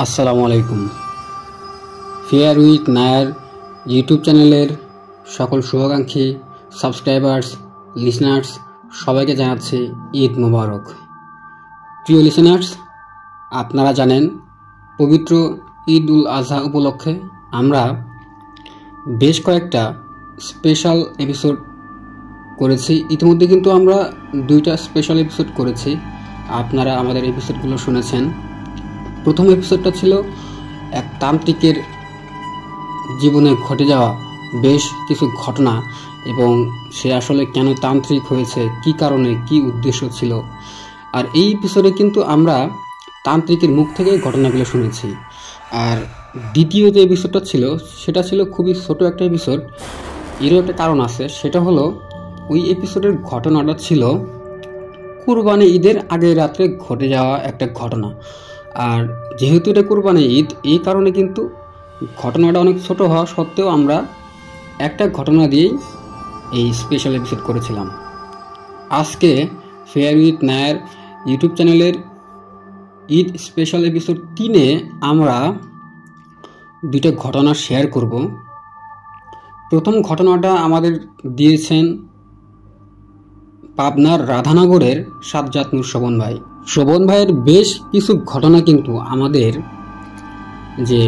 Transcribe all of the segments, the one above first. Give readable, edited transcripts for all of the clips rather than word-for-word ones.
আসসালামু আলাইকুম। Fair with Nair YouTube চ্যানেলের সকল শুভাকাঙ্ক্ষী সাবস্ক্রাইবার্স লিসনার্স সবাইকে জানাচ্ছি ঈদ মোবারক। প্রিয় লিসনার্স, আপনারা জানেন পবিত্র ঈদ উল আজহা উপলক্ষে আমরা বেশ কয়েকটা স্পেশাল এপিসোড করেছি। ইতিমধ্যে কিন্তু আমরা 2টা স্পেশাল এপিসোড করেছি, আপনারা আমাদের এপিসোডগুলো শুনেছেন। প্রথম এপিসোডটা ছিল এক তান্ত্রিকের জীবনে ঘটে যাওয়া বেশ কিছু ঘটনা এবং সে আসলে কেন তান্ত্রিক হয়েছে, কি কারণে, কি উদ্দেশ্য ছিল। আর এই এপিসোডে কিন্তু আমরা তান্ত্রিকের মুখ থেকে ঘটনাগুলো শুনেছি। আর দ্বিতীয় যে এপিসোডটা ছিল সেটা ছিল খুবই ছোট একটা এপিসোড। এরও একটা কারণ আছে, সেটা হলো ওই এপিসোডের ঘটনাটা ছিল কুরবানি ঈদের আগের রাত্রে ঘটে যাওয়া একটা ঘটনা। আর যেহেতু এটা কুরবানি ঈদ, এই কারণে কিন্তু ঘটনাটা অনেক ছোট হওয়া সত্ত্বেও আমরা একটা ঘটনা দিয়েই এই স্পেশাল এপিসোড করেছিলাম। আজকে ফেয়ার উইথ নায়ার ইউটিউব চ্যানেলের ঈদ স্পেশাল এপিসোড 3-এ আমরা 2টা ঘটনা শেয়ার করব। প্রথম ঘটনাটা আমাদের দিয়েছেন পাবনার রাধানগরের সাজ্জাদ নূর শোভন ভাই। শোভন ভাইয়ের বেশ কিছু ঘটনা কিন্তু আমাদের যে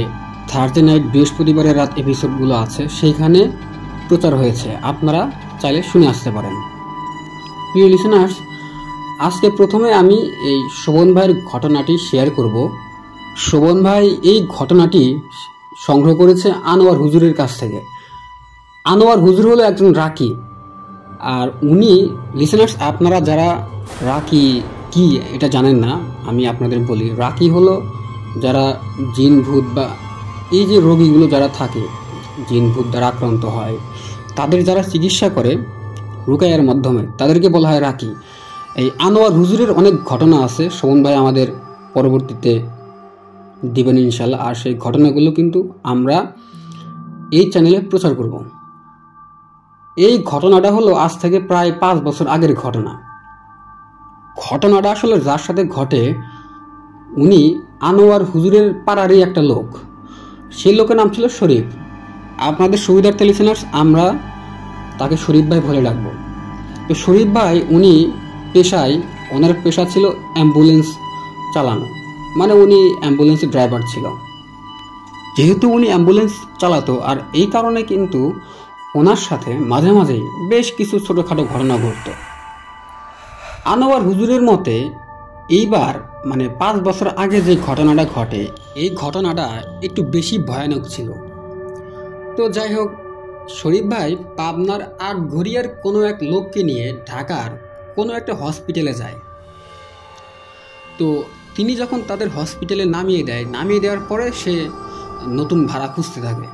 থার্সডে নাইট বৃহস্পতিবারের রাত এপিসোডগুলো আছে সেইখানে প্রচার হয়েছে, আপনারা চাইলে শুনে আসতে পারেন। প্রিয় লিসেনার্স, আজকে প্রথমে আমি এই শোভন ভাইয়ের ঘটনাটি শেয়ার করব। শোভন ভাই এই ঘটনাটি সংগ্রহ করেছে আনোয়ার হুজুরের কাছ থেকে। আনোয়ার হুজুর হলো একজন রাকি। আর উনি লিসেনার্স, আপনারা যারা রাকি কি এটা জানেন না, আমি আপনাদের বলি। রাকি হলো যারা জিন ভূত বা এই যে রোগীগুলো যারা থাকে, জিন ভূত দ্বারা আক্রান্ত হয়, তাদের যারা চিকিৎসা করে রুকাইয়ার মাধ্যমে, তাদেরকে বলা হয় রাকি। এই আনোয়ার হুজুরের অনেক ঘটনা আছে, শোভন ভাই আমাদের পরবর্তীতে দিবেন ইনশাল্লাহ। আর সেই ঘটনাগুলো কিন্তু আমরা এই চ্যানেলে প্রচার করব। এই ঘটনাটা হলো আজ থেকে প্রায় 5 বছর আগের ঘটনা। ঘটনাটা আসলে যার সাথে ঘটে উনি আনোয়ার হুজুরের পাড়ারই একটা লোক। সেই লোকের নাম ছিল শরীফ। আপনাদের সুবিধার্থে লিসেনার্স আমরা তাকে শরীফ ভাই বলে ডাকবো। তো শরীফ ভাই উনি পেশায়, ওনার পেশা ছিল অ্যাম্বুলেন্স চালানো, মানে উনি অ্যাম্বুলেন্সের ড্রাইভার ছিল। যেহেতু উনি অ্যাম্বুলেন্স চালাতো, আর এই কারণে কিন্তু ওনার সাথে মাঝে মাঝেই বেশ কিছু ছোটোখাটো ঘটনা ঘটত। আনোয়ার হুজুরের মতে এইবার মানে 5 বছর আগে যে ঘটনাটা ঘটে, এই ঘটনাটা একটু বেশি ভয়ানক ছিল। তো যাই হোক, শরীফ ভাই পাবনার আটঘরিয়ার কোনো এক লোককে নিয়ে ঢাকার কোনো একটা হসপিটালে যায়। তো তিনি যখন তাদের হসপিটালে নামিয়ে দেওয়ার পরে সে নতুন ভাড়া খুঁজতে থাকে।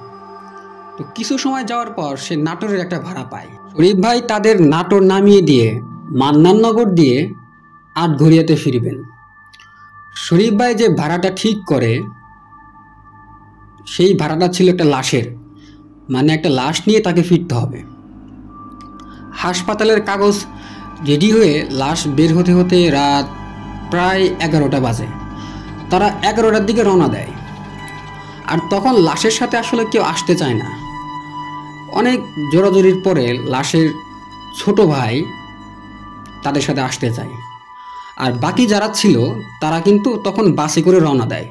তো কিছু সময় যাওয়ার পর সে নাটোরের একটা ভাড়া পায়। শরীফ ভাই তাদের নাটোর নামিয়ে দিয়ে মান্নাননগর দিয়ে আটঘরিয়াতে ফিরবেন। শরীফ ভাই যে ভাড়াটা ঠিক করে, সেই ভাড়াটা ছিল একটা লাশের, মানে একটা লাশ নিয়ে তাকে ফিরতে হবে। হাসপাতালের কাগজ রেডি হয়ে লাশ বের হতে হতে রাত প্রায় 11টা বাজে। তারা 11টার দিকে রওনা দেয়। আর তখন লাশের সাথে আসলে কেউ আসতে চায় না। অনেক জোরাজোরির পরে লাশের ছোট ভাই তাদের সাথে আসতে চায়। আর বাকি যারা ছিল তারা কিন্তু তখন বাসে করে রওনা দেয়।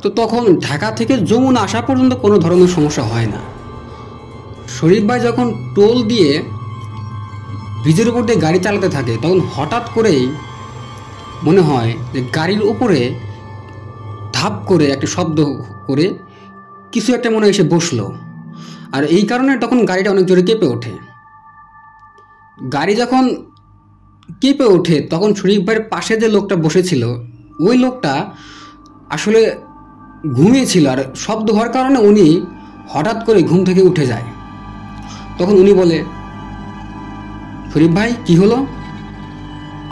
তো তখন ঢাকা থেকে যমুনা আসা পর্যন্ত কোনো ধরনের সমস্যা হয় না। শরীফ ভাই যখন টোল দিয়ে ব্রিজের উপর দিয়ে গাড়ি চালাতে থাকে, তখন হঠাৎ করেই মনে হয় যে গাড়ির উপরে ধাপ করে একটা শব্দ করে কিছু একটা মনে হয় এসে বসলো। আর এই কারণে তখন গাড়িটা অনেক জোরে কেঁপে ওঠে। গাড়ি যখন কেঁপে ওঠে তখন শরীফ ভাইয়ের পাশে যে লোকটা বসেছিল, ওই লোকটা আসলে ঘুমিয়েছিল। আর শব্দ হওয়ার কারণে উনি হঠাৎ করে ঘুম থেকে উঠে যায়। তখন উনি বলে, শরীফ ভাই কি হলো?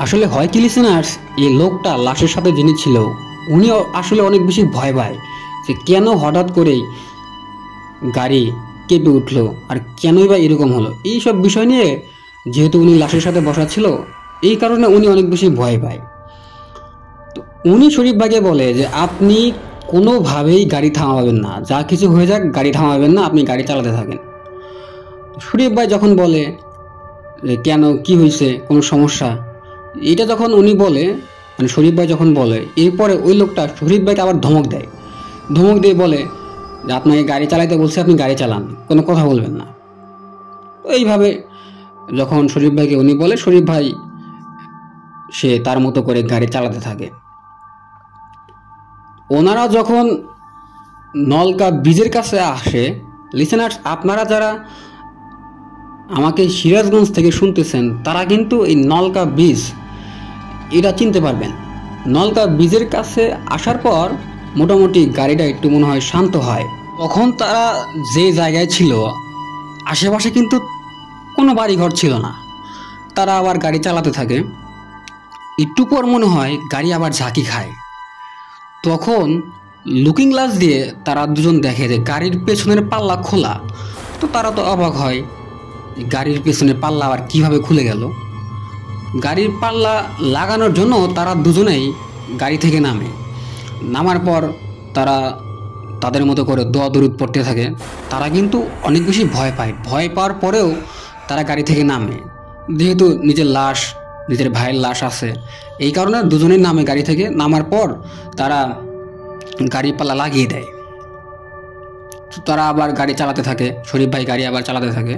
আসলে হয় কি লিসেনার্স, এই লোকটা লাশের সাথে যিনি ছিল উনি আসলে অনেক বেশি ভয় পায় যে কেন হঠাৎ করেই গাড়ি কেঁপে উঠলো আর কেনই বা এরকম হলো। এই সব বিষয় নিয়ে যেহেতু উনি লাশের সাথে বসা ছিল, এই কারণে উনি অনেক বেশি ভয় পায়। তো উনি শরীফ ভাইকে বলে যে আপনি কোনোভাবেই গাড়ি থামাবেন না, যা কিছু হয়ে যাক গাড়ি থামাবেন না, আপনি গাড়ি চালাতে থাকেন। শরীফ ভাই যখন বলে যে কেন, কি হয়েছে, কোনো সমস্যা, এটা যখন উনি বলে, মানে শরীফ ভাই যখন বলে, এরপরে ওই লোকটা শরীফ ভাইকে আবার ধমক দেয়। ধমক দিয়ে বলে যে আপনাকে গাড়ি চালাইতে বলছে, আপনি গাড়ি চালান, কোনো কথা বলবেন না। এইভাবে যখন শরীফ ভাইকে উনি বলে, শরীফ ভাই সে তার মতো করে গাড়ি চালাতে থাকে। ওনারা যখন নলকা ব্রিজের কাছে আসে, লিসেনার্স আপনারা যারা আমাকে সিরাজগঞ্জ থেকে শুনতেছেন তারা কিন্তু এই নলকা ব্রিজ এটা চিনতে পারবেন। নলকা ব্রিজের কাছে আসার পর মোটামুটি গাড়িটা একটু মনে হয় শান্ত হয়। তখন তারা যে জায়গায় ছিল আশেপাশে কিন্তু কোনো বাড়িঘর ছিল না। তারা আবার গাড়ি চালাতে থাকে। একটু পর মনে হয় গাড়ি আবার ঝাঁকি খায়। তখন লুকিং গ্লাস দিয়ে তারা দুজন দেখে যে গাড়ির পেছনের পাল্লা খোলা। তো তারা তো অবাক হয়, গাড়ির পেছনের পাল্লা আবার কিভাবে খুলে গেল। গাড়ির পাল্লা লাগানোর জন্য তারা দুজনেই গাড়ি থেকে নামে। নামার পর তারা তাদের মতো করে দোয়া দরুদ পড়তে থাকে। তারা কিন্তু অনেক বেশি ভয় পায়। ভয় পাওয়ার পরেও তারা গাড়ি থেকে নামে, যেহেতু নিজের লাশ, নিজের ভাইয়ের লাশ আছে, এই কারণে দুজনেই নামে গাড়ি থেকে। নামার পর তারা গাড়ির পাল্লা লাগিয়ে দেয়। তারা আবার গাড়ি চালাতে থাকে, শরীফ ভাই গাড়ি আবার চালাতে থাকে।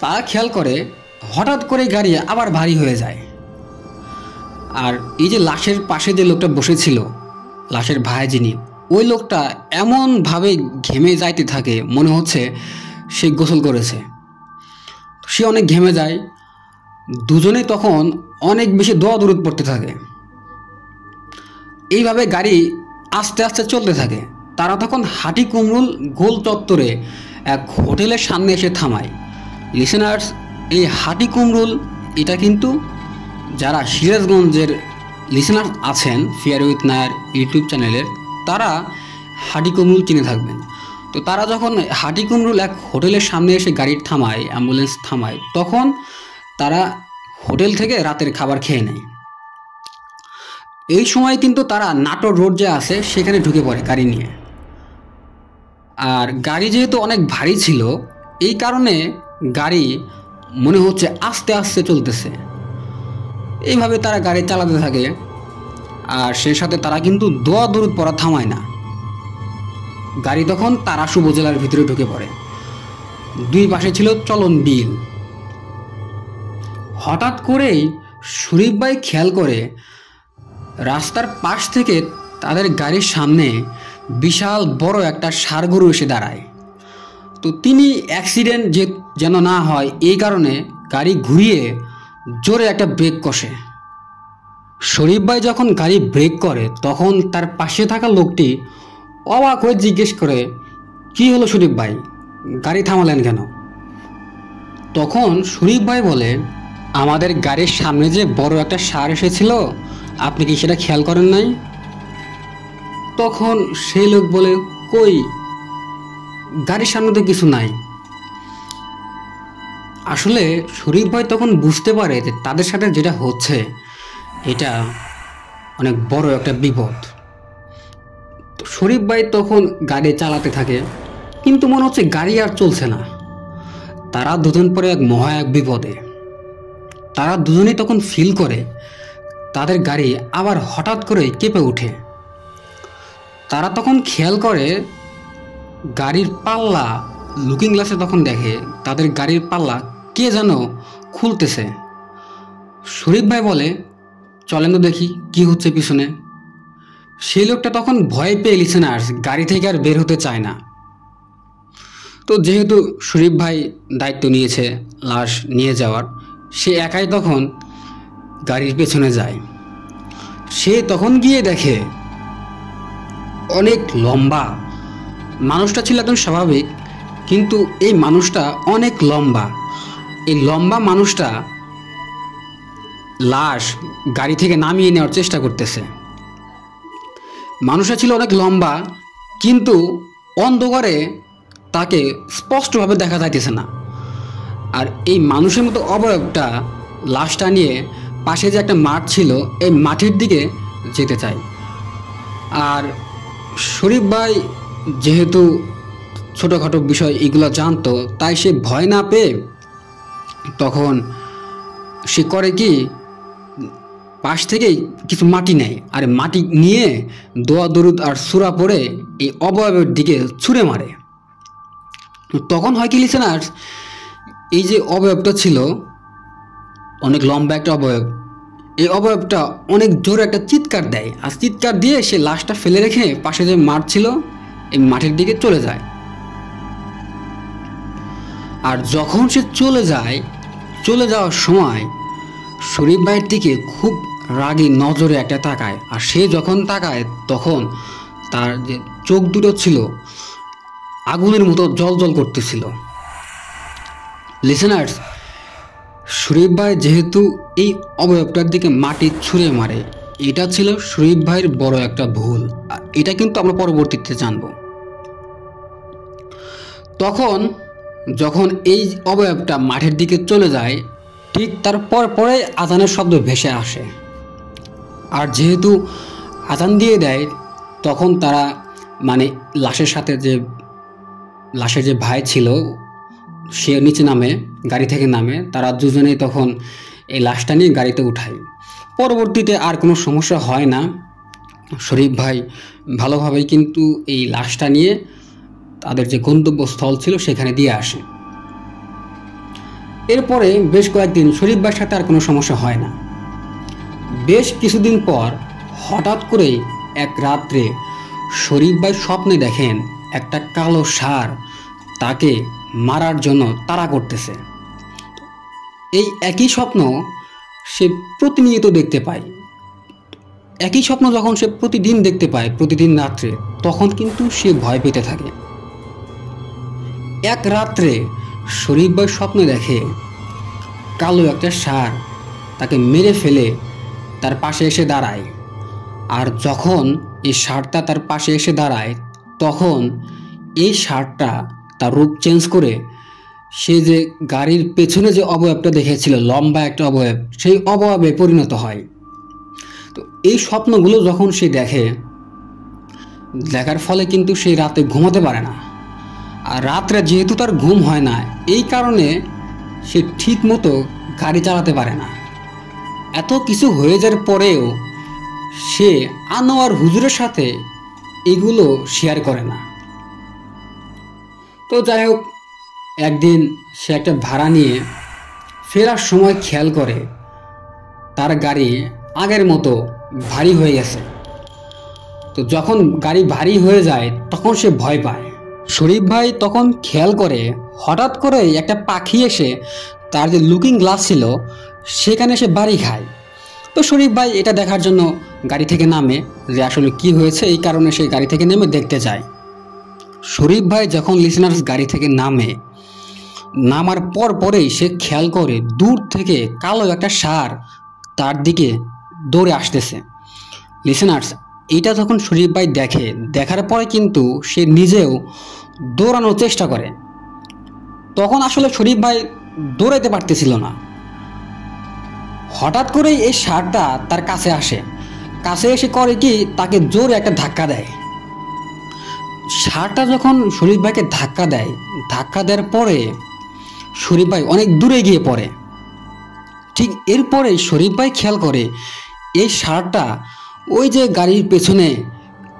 তারা খেয়াল করে হঠাৎ করে গাড়ি আবার ভারী হয়ে যায়। আর এই যে লাশের পাশে যে লোকটা বসেছিল, লাশের ভাই যিনি, ওই লোকটা এমনভাবে ঘেমে যাইতে থাকে মনে হচ্ছে সে গোসল করেছে। সে অনেক ঘেমে যায়। দুজনেই তখন অনেক বেশি দোয়া দরুদ পড়তে থাকে। এইভাবে গাড়ি আস্তে আস্তে চলতে থাকে। তারা তখন হাটি কুমরুল গোল চত্বরে এক হোটেলের সামনে এসে থামায়। লিসেনার্স, এই হাটি কুমরুল এটা কিন্তু যারা সিরাজগঞ্জের লিসেনার আছেন ফেয়ার উইথ নায়ার ইউটিউব চ্যানেলের, তারা হাটি কুমরুল চিনে থাকবেন। তো তারা যখন হাটি কুমরুল এক হোটেলের সামনে এসে গাড়ি থামায়, অ্যাম্বুলেন্স থামায়, তখন তারা হোটেল থেকে রাতের খাবার খেয়ে নেয়। এই সময় কিন্তু তারা নাটোর রোড যে আছে সেখানে ঢুকে পড়ে গাড়ি নিয়ে। আর গাড়ি যেহেতু অনেক ভারী ছিল, এই কারণে গাড়ি মনে হচ্ছে আস্তে আস্তে চলতেছে। এইভাবে তারা গাড়ি চালাতে থাকে। আর সেই সাথে তারা কিন্তু দোয়া দরুদ পড়া থামায় না। গাড়ি তখন তারাস উপজেলার ভিতরে ঢুকে পড়ে। দুই পাশে ছিল চলন বিল। হঠাৎ করেই শরীফ ভাই খেয়াল করে রাস্তার পাশ থেকে তাদের গাড়ির সামনে বিশাল বড় একটা ষাঁড় গরু এসে দাঁড়ায়। তো তিনি অ্যাক্সিডেন্ট যেন না হয় এই কারণে গাড়ি ঘুরিয়ে জোরে একটা ব্রেক কষে। শরীফ ভাই যখন গাড়ি ব্রেক করে তখন তার পাশে থাকা লোকটি অবাক হয়ে জিজ্ঞেস করে, কি হলো শরীফ ভাই, গাড়ি থামালেন কেন? তখন শরীফ ভাই বলে, আমাদের গাড়ির সামনে যে বড় একটা ষাঁড় এসেছিল, আপনি কি সেটা খেয়াল করেন নাই? তখন সেই লোক বলে, কই, গাড়ির সামনে তো কিছু নাই। আসলে শরীফ ভাই তখন বুঝতে পারে যে তাদের সাথে যেটা হচ্ছে এটা অনেক বড় একটা বিপদ। তো শরীফ ভাই তখন গাড়ি চালাতে থাকে, কিন্তু মনে হচ্ছে গাড়ি আর চলছে না। তারা দুজন পরে এক মহা এক বিপদে। তারা দুজনেই তখন ফিল করে তাদের গাড়ি আবার হঠাৎ করে কেঁপে ওঠে। তারা তখন খেয়াল করে গাড়ির পাল্লা, লুকিং গ্লাসে তখন দেখে তাদের গাড়ির পাল্লা কে যেন খুলতেছে। শরীফ ভাই বলে, চলেন তো দেখি কি হচ্ছে পিছনে। সেই লোকটা তখন ভয় পেয়ে লিসেনার্স গাড়ি থেকে আর বের হতে চায় না। তো যেহেতু শরীফ ভাই দায়িত্ব নিয়েছে লাশ নিয়ে যাওয়ার, সে একাই তখন গাড়ির পেছনে যায়। সে তখন গিয়ে দেখে অনেক লম্বা, মানুষটা ছিল একদম স্বাভাবিক, কিন্তু এই মানুষটা অনেক লম্বা। এই লম্বা মানুষটা লাশ গাড়ি থেকে নামিয়ে নেওয়ার চেষ্টা করতেছে। মানুষটা ছিল অনেক লম্বা, কিন্তু অন্ধকারে তাকে স্পষ্টভাবে দেখা যাইতেছে না। আর এই মানুষের মতো অবয়বটা লাশটা নিয়ে পাশে যে একটা মাঠ ছিল, এই মাঠের দিকে যেতে চায়। আর শরীফ ভাই যেহেতু ছোটোখাটো বিষয় এগুলো জানতো, তাই সে ভয় না পেয়ে তখন সে করে কি, পাশ থেকে কিছু মাটি নেয়, আর মাটি নিয়ে দোয়া দরুদ আর সূরা পড়ে এই অবয়বের দিকে ছুঁড়ে মারে। তখন হয় কি লিসেনার্স, এই যে অবয়বটা ছিল অনেক লম্বা একটা অবয়ব, এই অবয়বটা অনেক জোরে একটা চিৎকার দেয়, আর চিৎকার দিয়ে সে লাশটা ফেলে রেখে পাশে যে মাঠ ছিল এই মাঠের দিকে চলে যায়। আর যখন সে চলে যাওয়ার সময় শরীফ ভাইয়ের দিকে খুব রাগী নজরে একটা তাকায়, আর সে যখন তাকায় তখন তার যে চোখ দুটো ছিল আগুনের মতো জ্বলজ্বল করতেছিল। লিসেনার্স, শরীফ ভাই যেহেতু এই অবয়বটার দিকে মাটি ছুঁড়ে মারে, এটা ছিল শরীফ ভাইয়ের বড় একটা ভুল। এটা কিন্তু আমরা পরবর্তীতে জানব। তখন যখন এই অবয়বটা মাঠের দিকে চলে যায়, ঠিক তার পরে আজানের শব্দ ভেসে আসে। আর যেহেতু আজান দিয়ে দেয়, তখন তারা মানে লাশের সাথে যে লাশের যে ভাই ছিল সে নিচে নামে, গাড়ি থেকে নামে, তারা দুজনেই তখন এই লাশটা নিয়ে গাড়িতে উঠায়। পরবর্তীতে আর কোনো সমস্যা হয় না, শরীফ ভাই ভালোভাবেই কিন্তু এই লাশটা নিয়ে তাদের যে গন্তব্যস্থল ছিল সেখানে দিয়ে আসে। এরপরে বেশ কয়েকদিন শরীফ ভাইয়ের সাথে আর কোনো সমস্যা হয় না। বেশ কিছুদিন পর হঠাৎ করে এক রাত্রে শরীফ ভাই স্বপ্নে দেখেন একটা কালো ষাঁড় তাকে মারার জন্য তাড়া করতেছে। এই একই স্বপ্ন সে প্রতিনিয়ত দেখতে পায়। একই স্বপ্ন যখন সে প্রতিদিন দেখতে পায়, প্রতিদিন রাত্রে, তখন কিন্তু সে ভয় পেতে থাকে। এক রাত্রে শরীফ ভাই স্বপ্নে দেখে কালো একটা ষাঁড় তাকে মেরে ফেলে তার পাশে এসে দাঁড়ায়। আর যখন এই ষাঁড়টা তার পাশে এসে দাঁড়ায়, তখন এই ষাঁড়টা তার রূপ চেঞ্জ করে সে যে গাড়ির পেছনে যে অবয়বটা দেখেছিল, লম্বা একটা অবয়ব, সেই অবয়বে পরিণত হয়। তো এই স্বপ্নগুলো যখন সে দেখার ফলে কিন্তু সেই রাতে ঘুমাতে পারে না। আর রাত্রে যেহেতু তার ঘুম হয় না, এই কারণে সে ঠিক মতো গাড়ি চালাতে পারে না। এত কিছু হয়ে যাওয়ার পরেও সে আনোয়ার হুজুরের সাথে এগুলো শেয়ার করে না। তো যাই হোক, একদিন সে একটা ভাড়া নিয়ে ফেরার সময় খেয়াল করে তার গাড়ি আগের মতো ভারী হয়ে গেছে। তো যখন গাড়ি ভারী হয়ে যায় তখন সে ভয় পায়। শরীফ ভাই তখন খেয়াল করে হঠাৎ করে একটা পাখি এসে তার যে লুকিং গ্লাস ছিল সেখানে সে বাড়ি খায়। তো শরীফ ভাই এটা দেখার জন্য গাড়ি থেকে নামে, যে আসলে কি হয়েছে, এই কারণে সে গাড়ি থেকে নেমে দেখতে যায়। শরীফ ভাই যখন লিসেনার্স গাড়ি থেকে নামার পরেই সে খেয়াল করে দূর থেকে কালো একটা ষাঁড় তার দিকে দৌড়ে আসতেছে। লিসেনার্স, এইটা যখন শরীফ ভাই দেখার পরে কিন্তু সে নিজেও দৌড়ানোর চেষ্টা করে। তখন আসলে শরীফ ভাই দৌড়াইতে পারতেছিল না। হঠাৎ করেই এই ষাঁড়টা তার কাছে এসে করে কি, তাকে জোরে একটা ধাক্কা দেয়। ষাঁড়টা যখন শরীফ ভাইকে ধাক্কা দেওয়ার পরে শরীফ ভাই অনেক দূরে গিয়ে পড়ে। ঠিক এরপরে শরীফ ভাই খেয়াল করে এই ষাঁড়টা ওই যে গাড়ির পেছনে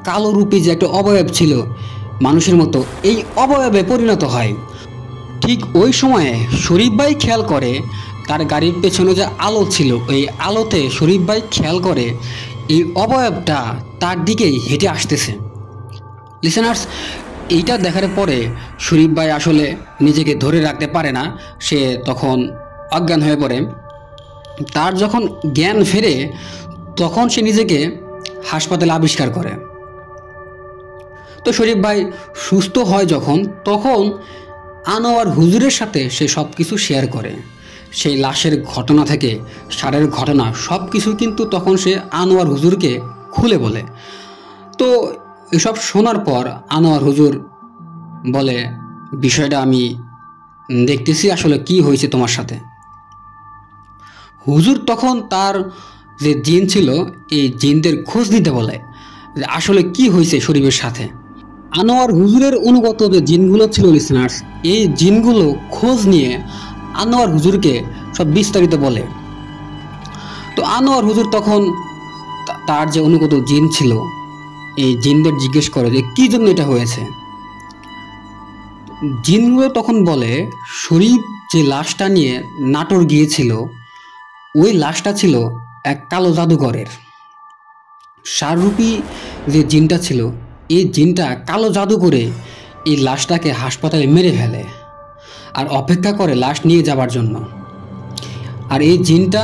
কালো রূপী যে একটা অবয়ব ছিল মানুষের মতো, এই অবয়বে পরিণত হয়। ঠিক ওই সময়ে শরীফ ভাই খেয়াল করে তার গাড়ির পেছনে যে আলো ছিল, ওই আলোতে শরীফ ভাই খেয়াল করে এই অবয়বটা তার দিকেই হেঁটে আসতেছে। লিসেনার্স, এইটা দেখার পরে শরীফ ভাই আসলে নিজেকে ধরে রাখতে পারে না, সে তখন অজ্ঞান হয়ে পড়ে। তার যখন জ্ঞান ফেরে তখন সে নিজেকে হাসপাতালে আবিষ্কার করে। তো শরীফ ভাই সুস্থ হয় যখন, তখন আনোয়ার হুজুরের সাথে সে সব কিছু শেয়ার করে। সেই লাশের ঘটনা থেকে ষাঁড়ের ঘটনা সব কিছু কিন্তু তখন সে আনোয়ার হুজুরকে খুলে বলে। তো এসব শোনার পর আনোয়ার হুজুর বলে, বিষয়টা আমি দেখতেছি আসলে কি হয়েছে তোমার সাথে। হুজুর তখন তার যে জিন ছিল এই জিনদের খোঁজ দিতে বলে যে আসলে কি হয়েছে শরীফের সাথে। আনোয়ার হুজুরের অনুগত যে জিনগুলো ছিল লিসেনার্স, এই জিনগুলো খোঁজ নিয়ে আনোয়ার হুজুরকে সব বিস্তারিত বলে। তো আনোয়ার হুজুর তখন তার যে অনুগত জিন ছিল এই জিনদের জিজ্ঞেস করে যে কি জন্য এটা হয়েছে। জিনগুলো তখন বলে শরীফ যে লাশটা নিয়ে নাটোর গিয়েছিল ওই লাশটা ছিল এক কালো জাদুঘরের। শাহরুপি যে জিনটা ছিল এই জিনটা কালো জাদু করে এই লাশটাকে হাসপাতালে মেরে ফেলে আর অপেক্ষা করে লাশ নিয়ে যাবার জন্য। আর এই জিনটা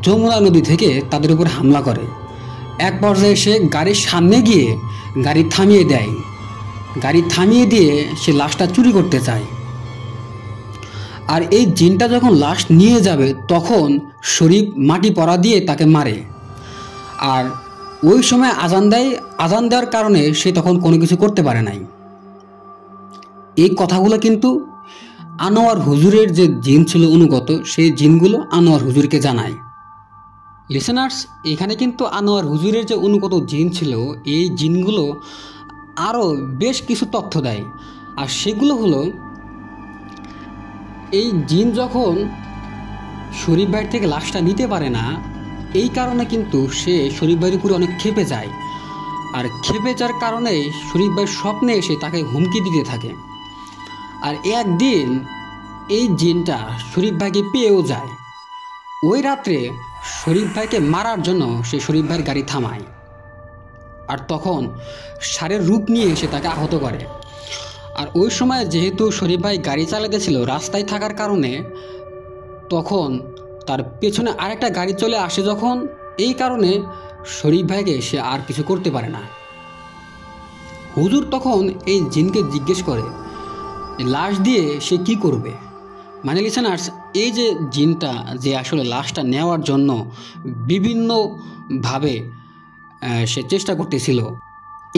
যমুনা নদী থেকে তাদের উপর হামলা করে। এক পর্যায়ে সে গাড়ির সামনে গিয়ে গাড়ি থামিয়ে দেয়, গাড়ি থামিয়ে দিয়ে সে লাশটা চুরি করতে চায়। আর এই জিনটা যখন লাশ নিয়ে যাবে তখন শরীফ মাটি পড়া দিয়ে তাকে মারে। আর ওই সময় আজান দেয়, আজান দেওয়ার কারণে সে তখন কোনো কিছু করতে পারে নাই। এই কথাগুলো কিন্তু আনোয়ার হুজুরের যে জিন ছিল অনুগত সেই জিনগুলো আনোয়ার হুজুরকে জানায়। লিসেনার্স, এখানে কিন্তু আনোয়ার হুজুরের যে অনুগত জিন ছিল এই জিনগুলো আরও বেশ কিছু তথ্য দেয়। আর সেগুলো হলো, এই জিন যখন শরীফ ভাইয়ের থেকে লাশটা নিতে পারে না এই কারণে কিন্তু সে শরীফ ভাইয়ের উপরে অনেক ক্ষেপে যায়। আর ক্ষেপে যাওয়ার কারণে শরীফ ভাইয়ের স্বপ্নে এসে তাকে হুমকি দিতে থাকে। আর একদিন এই জিনটা শরীফ ভাইকে পেয়েও যায়। ওই রাত্রে শরীফ ভাইকে মারার জন্য সে শরীফ ভাইয়ের গাড়ি থামায়। আর তখন ষাঁড়ের রূপ নিয়ে এসে তাকে আহত করে। আর ওই সময় যেহেতু শরীফ ভাই গাড়ি চালাতেছিল রাস্তায় থাকার কারণে তখন তার পেছনে আরেকটা গাড়ি চলে আসে যখন, এই কারণে শরীফ ভাইকে সে আর কিছু করতে পারে না। হুজুর তখন এই জিনকে জিজ্ঞেস করে লাশ দিয়ে সে কি করবে। মানে লিসেনার্স, এই যে জিনটা যে আসলে লাশটা নেওয়ার জন্য বিভিন্নভাবে সে চেষ্টা করতেছিল,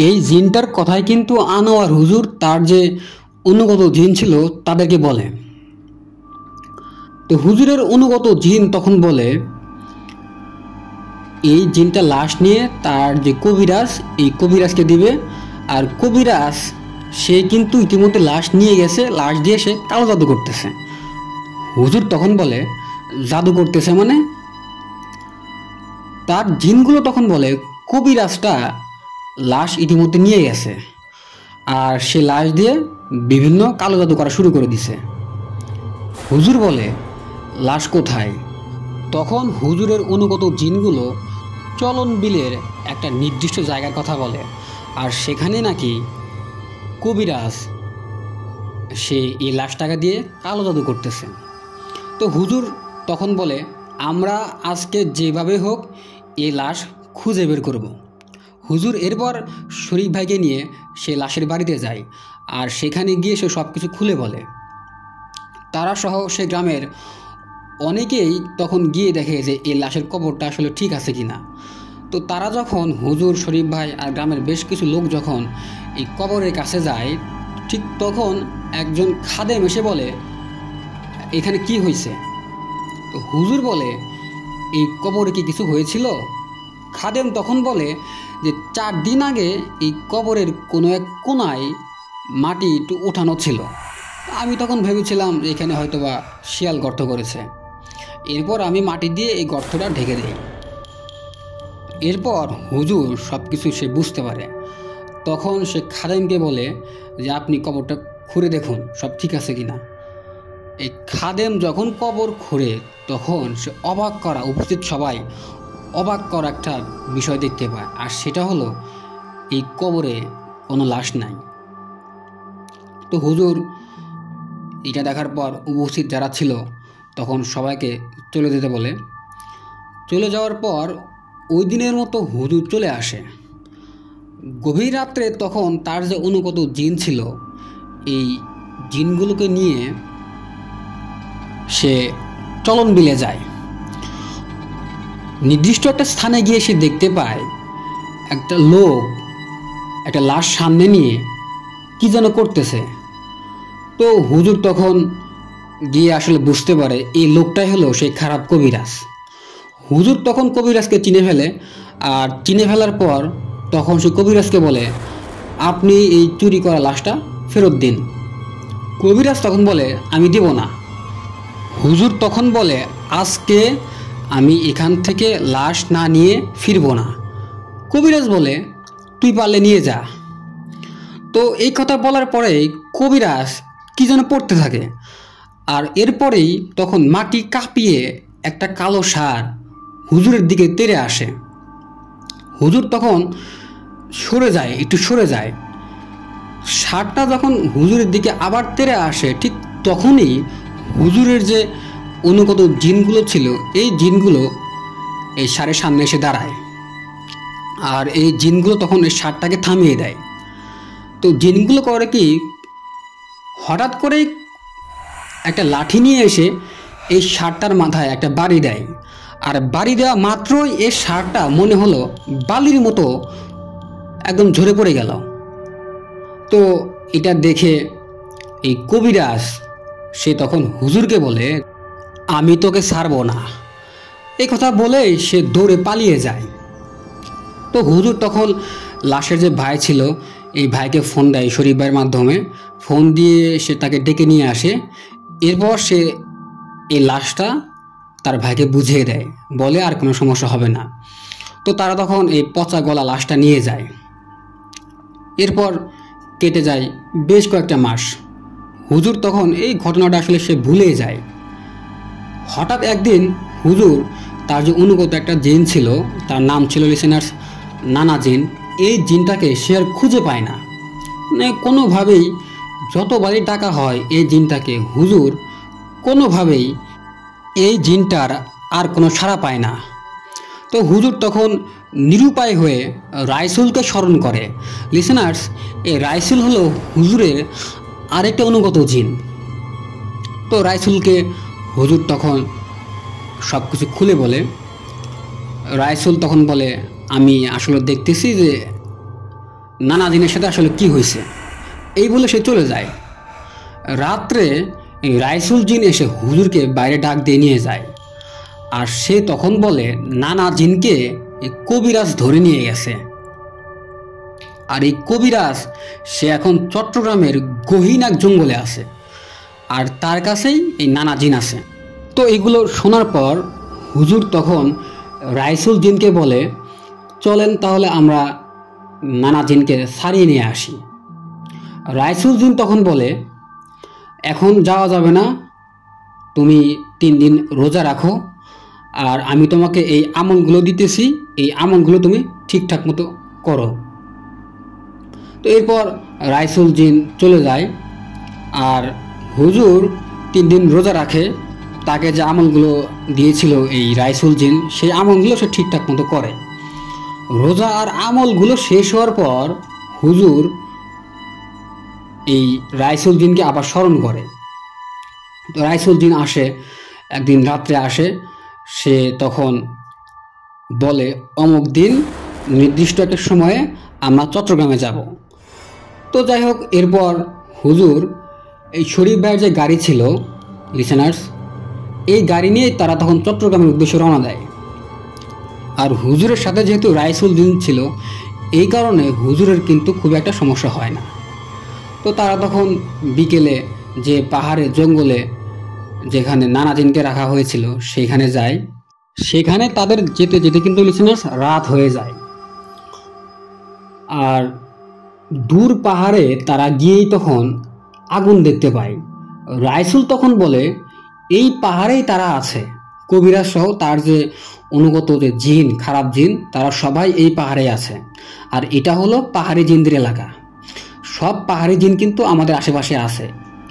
এই জিনটার কথাই কিন্তু আনোয়ার হুজুর তার যে অনুগত জিন ছিল তাদেরকে বলে। তো হুজুরের অনুগত জিন তখন বলে এই জিনটা লাশ নিয়ে তার যে কবিরাজ এই কবিরাজকে দিবে। আর কবিরাজ সে কিন্তু ইতিমধ্যে লাশ নিয়ে গেছে, লাশ দিয়ে সে কালো জাদু করতেছে। হুজুর তখন বলে জাদু করতেছে মানে? তার জিনগুলো তখন বলে কবিরাজটা লাশ ইতিমধ্যে নিয়ে গেছে আর সে লাশ দিয়ে বিভিন্ন কালো জাদু করা শুরু করে দিছে। হুজুর বলে লাশ কোথায়? তখন হুজুরের অনুগত জিনগুলো চলন বিলের একটা নির্দিষ্ট জায়গার কথা বলে। আর সেখানে নাকি কবিরাজ সে এই লাশটাকে দিয়ে কালো জাদু করতেছে। তো হুজুর তখন বলে আমরা আজকে যেভাবে হোক এই লাশ খুঁজে বের করব। হুজুর এরপর শরীফ ভাইকে নিয়ে সে লাশের বাড়িতে যায় আর সেখানে গিয়ে সে সব কিছু খুলে বলে। তারা সহ সে গ্রামের অনেকেই তখন গিয়ে দেখে যে এই লাশের কবরটা আসলে ঠিক আছে কি না। তো তারা যখন হুজুর, শরীফ ভাই আর গ্রামের বেশ কিছু লোক যখন এই কবরের কাছে যায় ঠিক তখন একজন খাদেম এসে বলে এখানে কি হয়েছে। তো হুজুর বলে এই কবরে কি কিছু হয়েছিল? খাদেম তখন বলে যে 4 দিন আগে এই কবরের কোনো এক কোনায় মাটি একটু উঠানো ছিল। আমি তখন ভেবেছিলাম যে এখানে হয়তোবা শিয়াল গর্ত করেছে। এরপর আমি মাটি দিয়ে এই গর্তটা ঢেকে দিই। এরপর হুজুর সব কিছু সে বুঝতে পারে। তখন সে খাদেমকে বলে যে আপনি কবরটা খুঁড়ে দেখুন সব ঠিক আছে কিনা। এই খাদেম যখন কবর খুঁড়ে তখন সে অবাক করা, উপস্থিত সবাই অবাক করা একটা বিষয় দেখতে পায়। আর সেটা হলো এই কবরে কোনো লাশ নাই। তো হুজুর এটা দেখার পর উপস্থিত যারা ছিল তখন সবাইকে চলে যেতে বলে। চলে যাওয়ার পর ওই দিনের মতো হুজুর চলে আসে। গভীর রাত্রে তখন তার যে অনুগত জিন ছিল এই জিনগুলোকে নিয়ে সে চলন বিলে যায়। নির্দিষ্ট একটা স্থানে গিয়ে সে দেখতে পায় একটা লোক একটা লাশ সামনে নিয়ে কি যেন করতেছে। তো হুজুর তখন গিয়ে আসলে বুঝতে পারে এই লোকটাই হলো সেই খারাপ কবিরাজ। হুজুর তখন কবিরাজকে চিনে ফেলে, আর চিনে ফেলার পর তখন সে কবিরাজকে বলে, আপনি এই চুরি করা লাশটা ফেরত দিন। কবিরাজ তখন বলে, আমি দেব না। হুজুর তখন বলে, আজকে আমি এখান থেকে লাশ না নিয়ে ফিরব না। কবিরাজ বলে, তুই পারলে নিয়ে যা। তো এই কথা বলার পরেই কবিরাজ কি যেন পড়তে থাকে, আর এরপরেই তখন মাটি কাঁপিয়ে একটা কালো ষাঁড় হুজুরের দিকে তেড়ে আসে। হুজুর তখন সরে যায়, একটু সরে যায়। ষাঁড়টা যখন হুজুরের দিকে আবার তেড়ে আসে, ঠিক তখনই হুজুরের যে অনুগত জিনগুলো ছিল, এই জিনগুলো এই ষাঁড়ের সামনে এসে দাঁড়ায়, আর এই জিনগুলো তখন এই ষাঁড়টাকে থামিয়ে দেয়। তো জিনগুলো করে কি, হঠাৎ করেই একটা লাঠি নিয়ে এসে এই ষাঁড়টার মাথায় একটা বাড়ি দেয়, আর বাড়ি দেওয়া মাত্রই এই ষাঁড়টা মনে হলো বালির মতো একদম ঝরে পড়ে গেল। তো এটা দেখে এই কবিরাজ সে তখন হুজুরকে বলে, আমি তোকে ছাড়ব না। এই কথা বলেই সে দৌড়ে পালিয়ে যায়। তো হুজুর তখন লাশের যে ভাই ছিল, এই ভাইকে ফোন দেয় শরীফ ভাইয়ের মাধ্যমে। ফোন দিয়ে সে তাকে ডেকে নিয়ে আসে। এরপর সে এই লাশটা তার ভাইকে বুঝিয়ে দেয়, বলে আর কোনো সমস্যা হবে না। তো তারা তখন এই পচা গলা লাশটা নিয়ে যায়। এরপর কেটে যায় বেশ কয়েকটা মাস। হুজুর তখন এই ঘটনাটা আসলে সে ভুলে যায়। হঠাৎ একদিন হুজুর তার যে অনুগত একটা জিন ছিল, তার নাম ছিল লিসেনার্স নানা জিন, এই জিনটাকে সে আর খুঁজে পায় না। মানে কোনোভাবেই যতবারই ডাকা হয় এই জিনটাকে, হুজুর কোনোভাবেই এই জিনটার আর কোনো সাড়া পায় না। তো হুজুর তখন নিরুপায় হয়ে রাইসুলকে স্মরণ করে। লিসেনার্স, এই রাইসুল হলো হুজুরের আরেকটা অনুগত জিন। তো রাইসুলকে হুজুর তখন সব কিছু খুলে বলে। রাইসুল তখন বলে, আমি আসলে দেখতেছি যে নানা জিনের সাথে আসলে কি হয়েছে। এই বলে সে চলে যায়। রাত্রে এই রাইসুল জিন এসে হুজুরকে বাইরে ডাক দিয়ে নিয়ে যায়, আর সে তখন বলে নানা জিনকে এই কবিরাজ ধরে নিয়ে গেছে। আর এই কবিরাজ সে এখন চট্টগ্রামের গহীন এক জঙ্গলে আছে, আর তার কাছেই এই নানা জিন আছে। তো এগুলো শোনার পর হুজুর তখন রাইসুল জিনকে বলে, চলেন তাহলে আমরা নানা জিনকে ছাড়িয়ে নিয়ে আসি। রাইসুল জিন তখন বলে, এখন যাওয়া যাবে না, তুমি 3 দিন রোজা রাখো, আর আমি তোমাকে এই আমলগুলো দিতেছি, এই আমলগুলো তুমি ঠিকঠাক মতো করো। তো এরপর রাইসুল জিন চলে যায়, আর হুজুর 3 দিন রোজা রাখে। তাকে যে আমলগুলো দিয়েছিল এই রাইসুল জিন, সেই আমলগুলো সে ঠিকঠাক মতো করে। রোজা আর আমলগুলো শেষ হওয়ার পর হুজুর এই রাইসুল জিনকে আবার স্মরণ করে। তো রাইসুল জিন আসে, একদিন রাত্রে আসে। সে তখন বলে, অমুক দিন নির্দিষ্ট একটা সময়ে আমরা চট্টগ্রামে যাব। তো যাই হোক, এরপর হুজুর এই শরীফ ভাইয়ের যে গাড়ি ছিল লিসেনার্স, এই গাড়ি নিয়ে তারা তখন চট্টগ্রামের উদ্দেশ্যে রওনা দেয়। আর হুজুরের সাথে যেহেতু রাইসুল জিন ছিল, এই কারণে হুজুরের কিন্তু খুব একটা সমস্যা হয় না। তো তারা তখন বিকেলে যে পাহাড়ে জঙ্গলে যেখানে নানা জিনকে রাখা হয়েছিল সেইখানে যায়। সেখানে তাদের যেতে যেতে কিন্তু লিসেনার্স রাত হয়ে যায়। আর দূর পাহাড়ে তারা গিয়েই তখন আগুন দেখতে পায়। রাইসুল তখন বলে, এই পাহাড়েই তারা আছে, কবিরাজ সহ তার যে অনুগত যে জিন, খারাপ জিন, তারা সবাই এই পাহাড়ে আছে। আর এটা হলো পাহাড়ি জিনদের এলাকা, সব পাহাড়ি জিন কিন্তু আমাদের আশেপাশে আছে।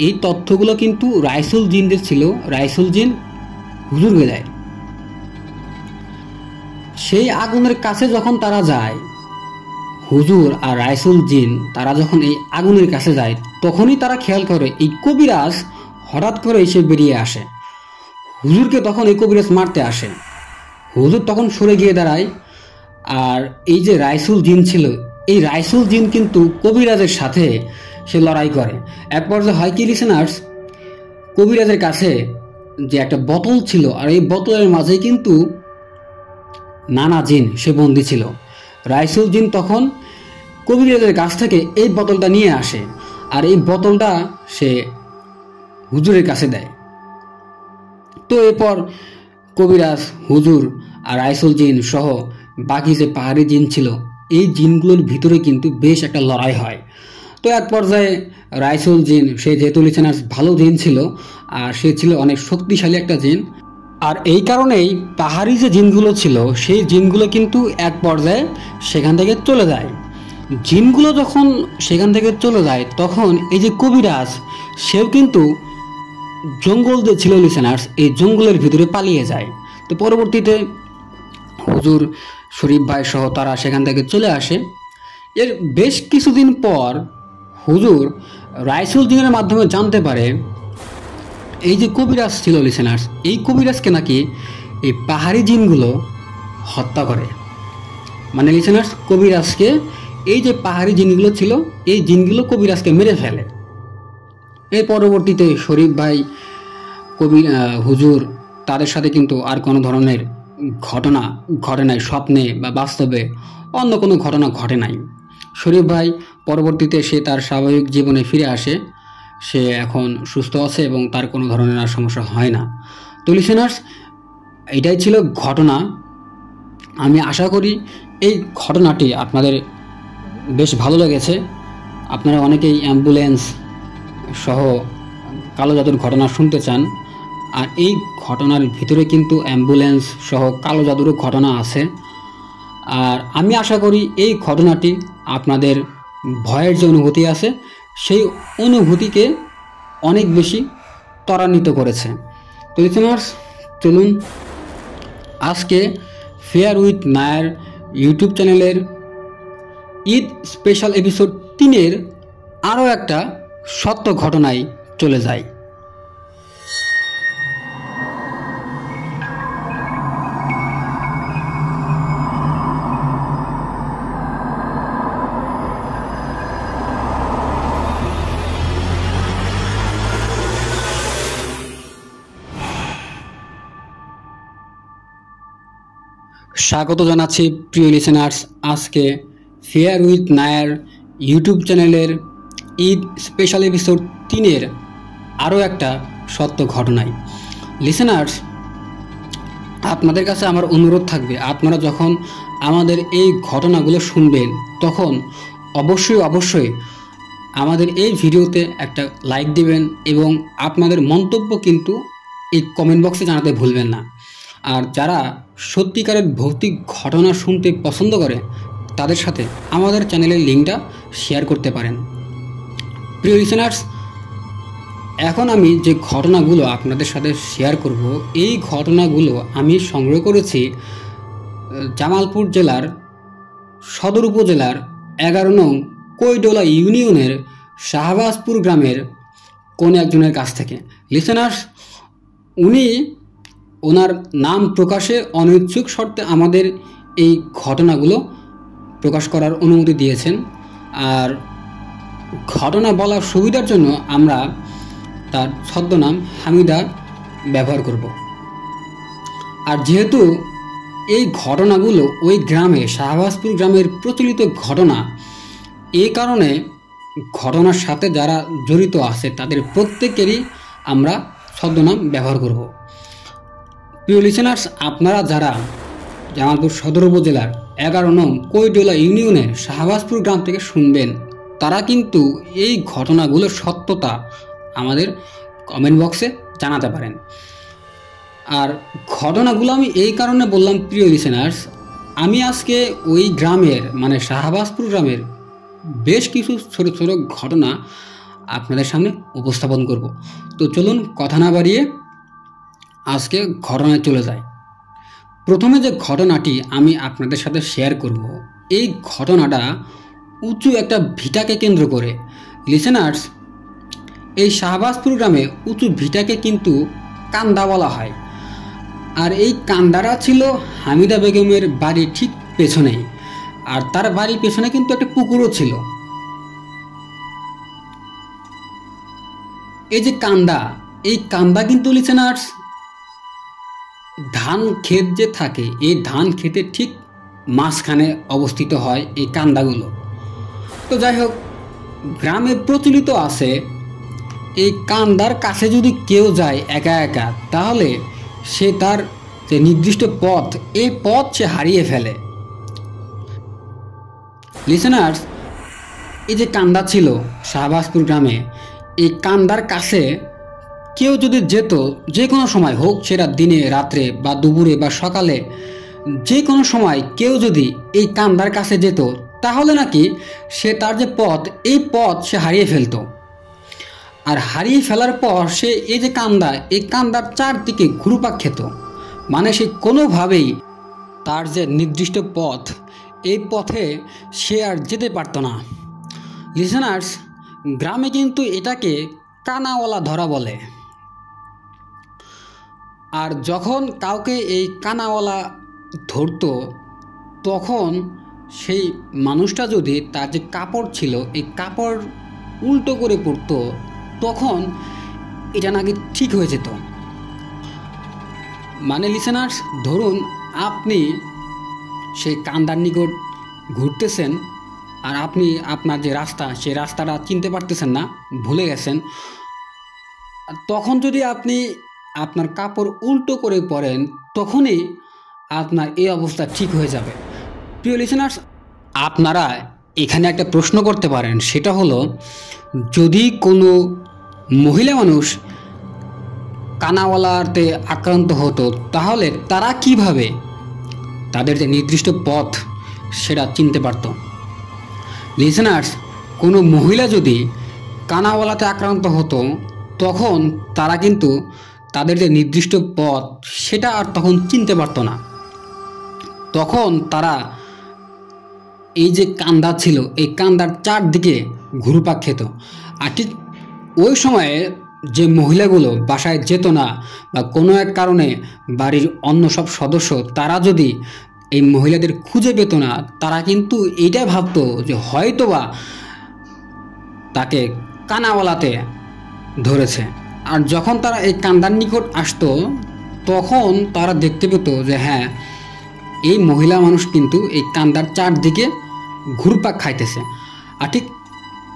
এই তথ্যগুলো কিন্তু রাইসুল জিনদের ছিল। রাইসুল জিন হুজুরকে দেয়। সেই আগুনের কাছে যখন তারা যায়, হুজুর আর রাইসুল জিন তারা যখন এই আগুনের কাছে যায়, তখনই তারা খেয়াল করে এই কবিরাজ হঠাৎ করে এসে বেরিয়ে আসে। হুজুরকে তখন এই কবিরাজ মারতে আসে। হুজুর তখন সরে গিয়ে দাঁড়ায়। আর এই যে রাইসুল জিন ছিল, এই রাইসুল জিন কিন্তু কবিরাজের সাথে সে লড়াই করে। এক পর্যায়ে হয় কি লিসেনার্স, কবিরাজের কাছে যে একটা বোতল ছিল, আর এই বোতলের মাঝে কিন্তু নানা জিন সে বন্দী ছিল। রাইসুল জিন তখন কবিরাজের কাছ থেকে এই বোতলটা নিয়ে আসে, আর এই বোতলটা সে হুজুরের কাছে দেয়। তো এরপর কবিরাজ, হুজুর আর রাইসুল জিন সহ বাকি যে পাহাড়ি জিন ছিল, এই জিনগুলোর ভিতরে কিন্তু বেশ একটা লড়াই হয়। তো এক পর্যায়ে রাইসুল জিন, সে যেহেতু লিসেনার্স ভালো জিন ছিল আর সে ছিল অনেক শক্তিশালী একটা জিন, আর এই কারণেই পাহাড়ি যে জিনগুলো ছিল সেই জিনগুলো কিন্তু এক পর্যায়ে সেখান থেকে চলে যায়। জিনগুলো যখন সেখান থেকে চলে যায় তখন এই যে কবিরাজ, সেও কিন্তু জঙ্গল যে ছিল লিসেনার্স, এই জঙ্গলের ভিতরে পালিয়ে যায়। তো পরবর্তীতে হুজুর, শরীফ ভাই সহ তারা সেখান থেকে চলে আসে। এর বেশ কিছুদিন পর হুজুর রাইসুল জিনের মাধ্যমে জানতে পারে এই যে কবিরাজ ছিল লিসেনার্স, এই কবিরাজকে নাকি এই পাহাড়ি জিনগুলো হত্যা করে। মানে লিসেনার্স, কবিরাজকে এই যে পাহাড়ি জিনগুলো ছিল, এই জিনগুলো কবিরাজকে মেরে ফেলে। এর পরবর্তীতে শরীফ ভাই, হুজুর, তাদের সাথে কিন্তু আর কোনো ধরনের ঘটনা ঘটে নাই, স্বপ্নে বা বাস্তবে অন্য কোনো ঘটনা ঘটে নাই। শরীফ ভাই পরবর্তীতে সে তার স্বাভাবিক জীবনে ফিরে আসে, সে এখন সুস্থ আছে এবং তার কোনো ধরনের আর সমস্যা হয় না। তো লিসেনার্স, এটাই ছিল ঘটনা। আমি আশা করি এই ঘটনাটি আপনাদের বেশ ভালো লেগেছে। আপনারা অনেকেই অ্যাম্বুলেন্স সহ কালো জাদুর ঘটনা শুনতে চান, আর এই ঘটনার ভিতরে কিন্তু অ্যাম্বুলেন্স সহ কালো জাদুরও ঘটনা আছে। আর আমি আশা করি এই ঘটনাটি আপনাদের ভয়ের যে অনুভূতি আছে সেই অনুভূতিকে অনেক বেশি ত্বরান্বিত করেছে। তো লিসেনার্স, চলুন আজকে ফেয়ার উইথ নায়ার ইউটিউব চ্যানেলের ঈদ স্পেশাল এপিসোড 3-এর আরও একটা সত্য ঘটনায় চলে যায়। স্বাগত জানাচ্ছি প্রিয় লিসেনার্স, আজকে ফেয়ার উইথ নায়ার ইউটিউব চ্যানেলের ঈদ স্পেশাল এপিসোড 3-এর আরও একটা সত্য ঘটনায়। লিসেনার্স, আপনাদের কাছে আমার অনুরোধ থাকবে, আপনারা যখন আমাদের এই ঘটনাগুলো শুনবেন তখন অবশ্যই আমাদের এই ভিডিওতে একটা লাইক দিবেন এবং আপনাদের মন্তব্য কিন্তু এই কমেন্ট বক্সে জানাতে ভুলবেন না। আর যারা সত্যিকারের ভৌতিক ঘটনা শুনতে পছন্দ করে তাদের সাথে আমাদের চ্যানেলের লিঙ্কটা শেয়ার করতে পারেন। প্রিয় লিসেনার্স, এখন আমি যে ঘটনাগুলো আপনাদের সাথে শেয়ার করব, এই ঘটনাগুলো আমি সংগ্রহ করেছি জামালপুর জেলার সদর উপজেলার 11 নং কৈডোলা ইউনিয়নের শাহবাজপুর গ্রামের কোন একজনের কাছ থেকে। লিসেনার্স, উনি ওনার নাম প্রকাশে অনিচ্ছুক শর্তে আমাদের এই ঘটনাগুলো প্রকাশ করার অনুমতি দিয়েছেন। আর ঘটনা বলার সুবিধার জন্য আমরা তার ছদ্মনাম হামিদা ব্যবহার করব। আর যেহেতু এই ঘটনাগুলো ওই গ্রামে, শাহবাজপুর গ্রামের প্রচলিত ঘটনা, এই কারণে ঘটনার সাথে যারা জড়িত আছে তাদের প্রত্যেকেরই আমরা ছদ্মনাম ব্যবহার করব। প্রিয় লিসেনার্স, আপনারা যারা জামালপুর সদর উপজেলার 11 নং কৈডোলা ইউনিয়নের শাহবাজপুর গ্রাম থেকে শুনবেন, তারা কিন্তু এই ঘটনাগুলোর সত্যতা আমাদের কমেন্ট বক্সে জানাতে পারেন। আর ঘটনাগুলো আমি এই কারণে বললাম প্রিয় লিসেনার্স, আমি আজকে ওই গ্রামের মানে শাহবাজপুর গ্রামের বেশ কিছু ছোট ছোট ঘটনা আপনাদের সামনে উপস্থাপন করব। তো চলুন কথা না বাড়িয়ে আজকে ঘটনায় চলে যায়। প্রথমে যে ঘটনাটি আমি আপনাদের সাথে শেয়ার করব, এই ঘটনাটা উঁচু একটা ভিটাকে কেন্দ্র করে। লিসেনার্স, এই শাহবাজপুর গ্রামে উঁচু ভিটাকে কিন্তু কান্দা বলা হয়। আর এই কান্দাটা ছিল হামিদা বেগমের বাড়ির ঠিক পেছনেই, আর তার বাড়ির পেছনে কিন্তু একটা পুকুরও ছিল। এই যে কান্দা, এই কান্দা কিন্তু লিসেনার্স ধান ক্ষেত যে থাকে, এই ধান ক্ষেতের ঠিক মাঝখানে অবস্থিত হয় এই কান্দাগুলো। তো যাই হোক, গ্রামে প্রচলিত আছে এই কান্দার কাছে যদি কেউ যায় একা একা, তাহলে সে তার যে নির্দিষ্ট পথ, এই পথ সে হারিয়ে ফেলে। লিসেনার্স, এই যে কান্দা ছিল শাহবাজপুর গ্রামে, এই কান্দার কাছে কেউ যদি যেত, যে কোনো সময় হোক, সেটা দিনে, রাত্রে বা দুপুরে বা সকালে, যে কোনো সময় কেউ যদি এই কান্দার কাছে যেত, তাহলে নাকি সে তার যে পথ, এই পথ সে হারিয়ে ফেলত। আর হারিয়ে ফেলার পর সে এই যে কান্দা, এই কান্দার চারদিকে ঘুরপাক খেত, মানে সে কোনোভাবেই তার যে নির্দিষ্ট পথ, এই পথে সে আর যেতে পারত না। লিসেনার্স, গ্রামে কিন্তু এটাকে কানাওয়ালা ধরা বলে। আর যখন কাউকে এই কানাওয়ালা ধরতো, তখন সেই মানুষটা যদি তার যে কাপড় ছিল, এই কাপড় উল্টো করে পড়তো, তখন এটা নাকি ঠিক হয়ে যেত। মানে লিসেনার্স, ধরুন আপনি সেই কান্দার নিকট ঘুরতেছেন, আর আপনি আপনার যে রাস্তা, সেই রাস্তাটা চিনতে পারতেছেন না, ভুলে গেছেন। তখন যদি আপনি আপনার কাপড় উল্টো করে পরেন, তখনই আপনার এই অবস্থা ঠিক হয়ে যাবে। প্রিয় লিসেনার্স, আপনারা এখানে একটা প্রশ্ন করতে পারেন, সেটা হলো, যদি কোনো মহিলা মানুষ কানাওয়ালাতে আক্রান্ত হতো, তাহলে তারা কিভাবে তাদের যে নির্দিষ্ট পথ সেটা চিনতে পারত? লিসেনার্স, কোনো মহিলা যদি কানাওয়ালাতে আক্রান্ত হতো, তখন তারা কিন্তু তাদের যে নির্দিষ্ট পথ সেটা আর তখন চিনতে পারতো না। তখন তারা এই যে কান্দা ছিল, এই কান্দার চারদিকে ঘুরপাক খেত। আর ঠিক ওই সময়ে যে মহিলাগুলো বাসায় যেত না, বা কোনো এক কারণে বাড়ির অন্য সব সদস্য তারা যদি এই মহিলাদের খুঁজে পেত না, তারা কিন্তু এইটাই ভাবতো যে হয়তোবা তাকে কানাওয়ালাতে ধরেছে। আর যখন তারা এই কান্দার নিকট আসতো, তখন তারা দেখতে পেত যে হ্যাঁ, এই মহিলা মানুষ কিন্তু এই কান্দার চারদিকে ঘুরপাক খাইতেছে। আর ঠিক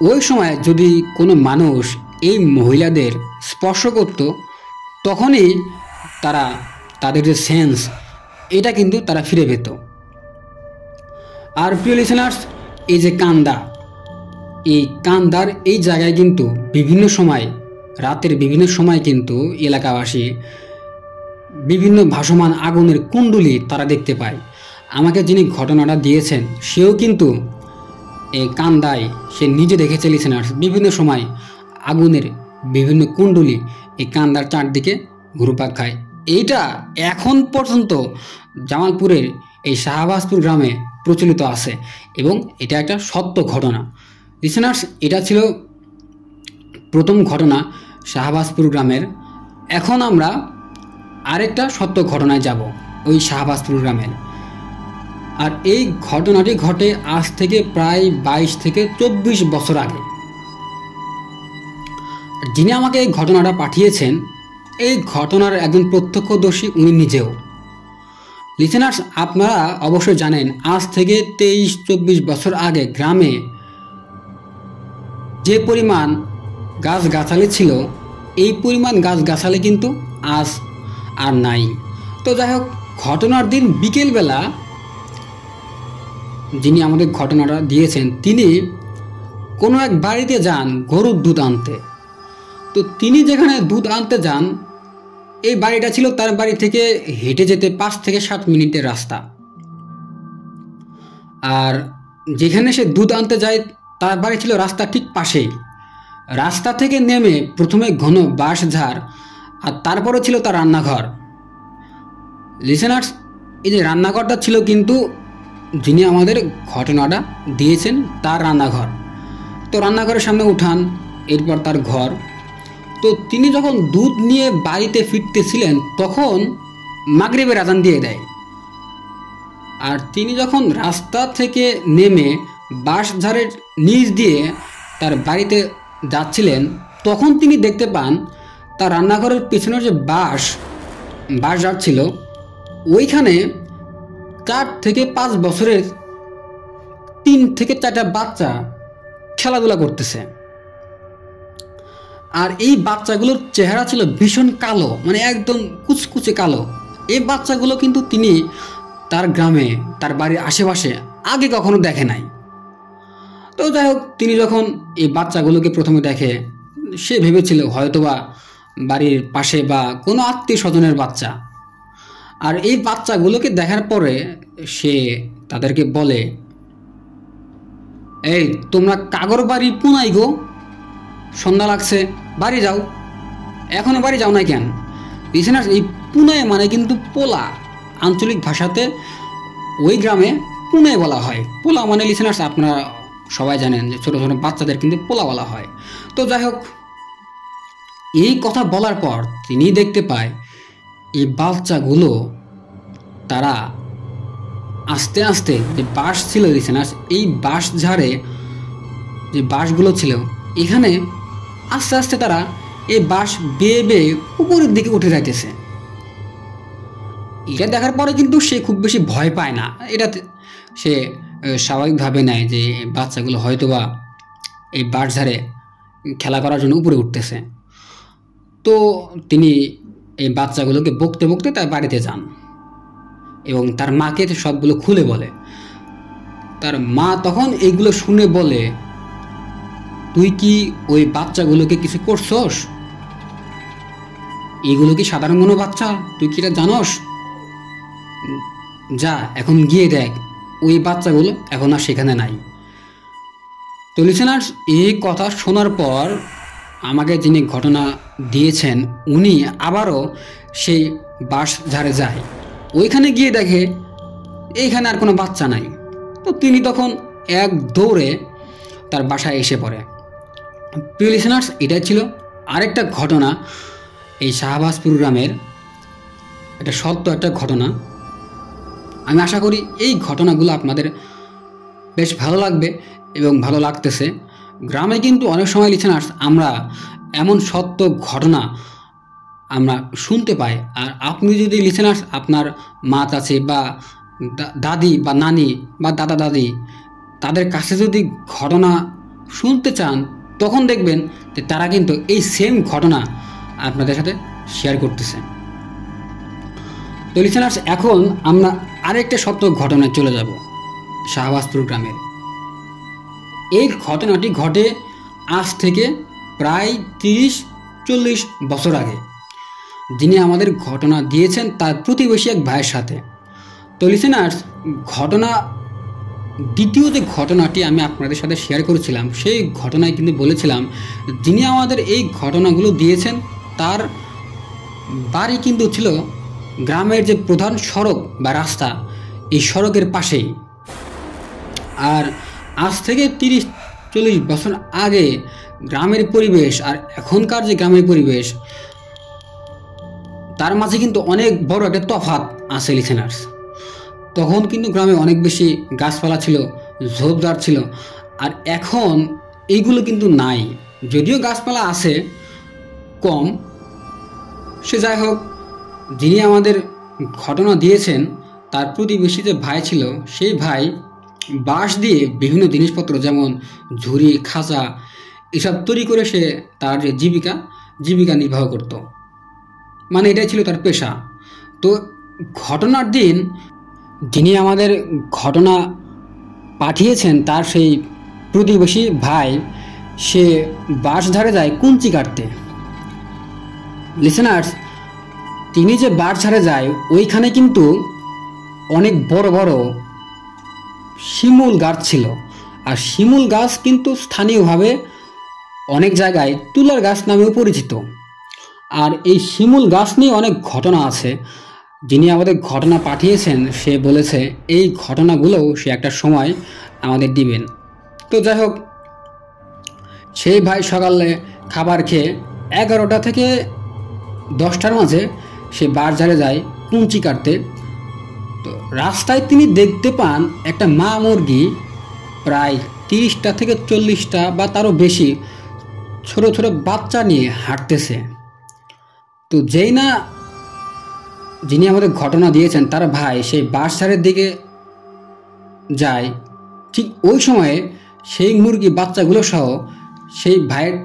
ওই সময় যদি কোনো মানুষ এই মহিলাদের স্পর্শ করত, তখনই তারা তাদের যে সেন্স, এটা কিন্তু তারা ফিরে পেত। আর প্রিয় লিসেনার্স, এই যে কান্দা, এই কান্দার এই জায়গায় কিন্তু বিভিন্ন সময়, রাতের বিভিন্ন সময় কিন্তু এলাকাবাসী বিভিন্ন ভাসমান আগুনের কুণ্ডুলি তারা দেখতে পায়। আমাকে যিনি ঘটনাটা দিয়েছেন, সেও কিন্তু এই কান্দায় সে নিজে দেখেছে লিসেনার্স, বিভিন্ন সময় আগুনের বিভিন্ন কুণ্ডুলি এই কান্দার চারদিকে ঘুরপাক খায়। এইটা এখন পর্যন্ত জামালপুরের এই শাহবাজপুর গ্রামে প্রচলিত আছে, এবং এটা একটা সত্য ঘটনা। লিসেনার্স, এটা ছিল প্রথম ঘটনা শাহবাজপুর গ্রামের। এখন আমরা আরেকটা সত্য ঘটনায় যাব, ওই শাহবাজপুর গ্রামের। আর এই ঘটনাটি ঘটে আজ থেকে প্রায় 22 থেকে 24 বছর আগে। যিনি আমাকে এই ঘটনাটা পাঠিয়েছেন, এই ঘটনার একজন প্রত্যক্ষদর্শী উনি নিজেও। লিসেনার্স, আপনারা অবশ্যই জানেন, আজ থেকে 23-24 বছর আগে গ্রামে যে পরিমাণ গাছগাছালি ছিল, এই পরিমাণ গাছগাছালি কিন্তু আজ আর নাই। তো যাই হোক, ঘটনার দিন বিকেলবেলা যিনি আমাদের ঘটনাটা দিয়েছেন, তিনি কোনো এক বাড়িতে যান গরুর দুধ আনতে। তো তিনি যেখানে দুধ আনতে যান, এই বাড়িটা ছিল তার বাড়ি থেকে হেঁটে যেতে 5 থেকে 7 মিনিটের রাস্তা। আর যেখানে সে দুধ আনতে যায়, তার বাড়ি ছিল রাস্তা ঠিক পাশেই। রাস্তা থেকে নেমে প্রথমে ঘন বাঁশঝাড়, আর তারপরে ছিল তার রান্নাঘর। লিসেনার্স, এই যে রান্নাঘরটা ছিল কিন্তু যিনি আমাদের ঘটনাটা দিয়েছেন তার রান্নাঘর। তো রান্নাঘরের সামনে উঠান, এরপর তার ঘর। তো তিনি যখন দুধ নিয়ে বাড়িতে ফিরতেছিলেন, তখন মাগরিবের আজান দিয়ে দেয়। আর তিনি যখন রাস্তা থেকে নেমে বাঁশঝাড়ের নিচ দিয়ে তার বাড়িতে যাচ্ছিলেন, তখন তিনি দেখতে পান তার রান্নাঘরের পেছনের যে বাঁশঝাড় ছিল, ওইখানে 4 থেকে 5 বছরের 3 থেকে 4টা বাচ্চা খেলাধুলা করতেছে। আর এই বাচ্চাগুলোর চেহারা ছিল ভীষণ কালো, মানে একদম কুচকুচে কালো। এই বাচ্চাগুলো কিন্তু তিনি তার গ্রামে, তার বাড়ির আশেপাশে আগে কখনো দেখে নাই। তো যাই হোক, তিনি যখন এই বাচ্চাগুলোকে প্রথমে দেখে, সে ভেবেছিল হয়তোবা বাড়ির পাশে বা কোনো আত্মীয় স্বজনের বাচ্চা। আর এই বাচ্চাগুলোকে দেখার পরে সে তাদেরকে বলে, এই তোমরা কাগর বাড়ি পুনাই গো, সন্ধ্যা লাগছে, বাড়ি যাও। এখনো বাড়ি যাও না কেন? লিসেনার্স, এই পুনাই মানে কিন্তু পোলা। আঞ্চলিক ভাষাতে ওই গ্রামে পুনাই বলা হয়। পোলা মানে লিসেনার্স আপনারা সবাই জানেন যে ছোটো ছোটো বাচ্চাদের কিন্তু পোলা বলা হয়। তো যাই হোক, এই কথা বলার পর তিনি দেখতে পায় এই বাচ্চাগুলো তারা আস্তে আস্তে যে বাঁশ ছিল লিসেনার্স, এই বাঁশ ঝাড়ে যে বাঁশগুলো ছিল, এখানে আস্তে আস্তে তারা এই বাঁশ বেয়ে বেয়ে উপরের দিকে উঠে যাইতেছে। এটা দেখার পরে কিন্তু সে খুব বেশি ভয় পায় না। এটাতে সে স্বাভাবিকভাবে নেয় যে বাচ্চাগুলো হয়তোবা এই বাঁশ ঝাড়ে খেলা করার জন্য উপরে উঠতেছে। তো তিনি এই বাচ্চাগুলোকে বকতে বকতে তার বাড়িতে যান এবং তার মাকে সবগুলো খুলে বলে। তার মা তখন এইগুলো শুনে বলে, তুই কি ওই বাচ্চাগুলোকে কিছু করছস? এগুলো কি সাধারণ কোনো বাচ্চা? তুই কি এটা জানোস? যা এখন গিয়ে দেখ, ওই বাচ্চাগুলো এখন আর সেখানে নাই। তো লিসেনার্স, এই কথা শোনার পর আমাকে যিনি ঘটনা দিয়েছেন উনি আবারও সেই বাঁশ ঝাড়ে যায়। ওইখানে গিয়ে দেখে এইখানে আর কোনো বাচ্চা নাই। তো তিনি তখন এক দৌড়ে তার বাসায় এসে পড়ে। প্রিয় লিসেনার্স, এটাই ছিল আরেকটা ঘটনা এই শাহবাজপুর গ্রামের। এটা সত্য একটা ঘটনা। আমি আশা করি এই ঘটনাগুলো আপনাদের বেশ ভালো লাগবে এবং ভালো লাগতেছে। গ্রামে কিন্তু অনেক সময় লিসেনার্স আমরা এমন সত্য ঘটনা আমরা শুনতে পাই। আর আপনি যদি লিসেনার্স আপনার মা চাচি বা দাদি বা নানি বা দাদা দাদি তাদের কাছে যদি ঘটনা শুনতে চান, তখন দেখবেন যে তারা কিন্তু এই সেম ঘটনা আপনাদের সাথে শেয়ার করতেছে। তো লিসেনার্স, এখন আমরা আরেকটা সত্য ঘটনায় চলে যাব, শাহবাজপুর গ্রামের। এই ঘটনাটি ঘটে আজ থেকে প্রায় 30-40 বছর আগে। যিনি আমাদের ঘটনা দিয়েছেন তার প্রতিবেশী এক ভাইয়ের সাথে। তো লিসেনার্স, দ্বিতীয় যে ঘটনাটি আমি আপনাদের সাথে শেয়ার করেছিলাম, সেই ঘটনায় কিন্তু বলেছিলাম যিনি আমাদের এই ঘটনাগুলো দিয়েছেন তার বাড়ি কিন্তু ছিল গ্রামের যে প্রধান সড়ক বা রাস্তা, এই সড়কের পাশেই। আর আজ থেকে 30-40 বছর আগে গ্রামের পরিবেশ আর এখনকার যে গ্রামের পরিবেশ, তার মাঝে কিন্তু অনেক বড় একটা তফাৎ আছে লিসেনার্স। তখন কিন্তু গ্রামে অনেক বেশি গাছপালা ছিল, ঝোপঝাড় ছিল। আর এখন এইগুলো কিন্তু নাই, যদিও গাছপালা আছে কম। সে যাই হোক, যিনি আমাদের ঘটনা দিয়েছেন তার প্রতিবেশী যে ভাই ছিল, সেই ভাই বাঁশ দিয়ে বিভিন্ন জিনিসপত্র যেমন ঝুড়ি, খাঁচা এসব তৈরি করে সে তার যে জীবিকা নির্বাহ করত, মানে এটাই ছিল তার পেশা। তো ঘটনার দিন যিনি আমাদের ঘটনা পাঠিয়েছেন তার সেই প্রতিবেশী ভাই সে বাঁশ ঝাড়ে যায় কুঞ্চি কাটতে। লিসেনার্স, তিনি যে বাঁশ ঝাড়ে যায় ওইখানে কিন্তু অনেক বড় বড় শিমুল গাছ ছিল। আর শিমুল গাছ কিন্তু স্থানীয়ভাবে অনেক জায়গায় তুলার গাছ নামেও পরিচিত। আর এই শিমুল গাছ নিয়ে অনেক ঘটনা আছে। যিনি আমাদের ঘটনা পাঠিয়েছেন সে বলেছে এই ঘটনাগুলোও সে একটা সময় আমাদের দিবেন। তো যাই হোক, সেই ভাই সকালে খাবার খেয়ে 11টা থেকে 10টার মাঝে সে বাঁশ ঝাড়ে যায় কুঞ্চি কাটতে। তো রাস্তায় তিনি দেখতে পান একটা মা মুরগি প্রায় 30টা থেকে 40টা বা তারও বেশি ছোট ছোট বাচ্চা নিয়ে হাঁটতেছে। তো যেই না যিনি আমাদের ঘটনা দিয়েছেন তার ভাই সেই বাঁশঝাড়ের দিকে যায়। ঠিক ওই সময়ে সেই মুরগি বাচ্চাগুলো সহ সেই ভাইয়ের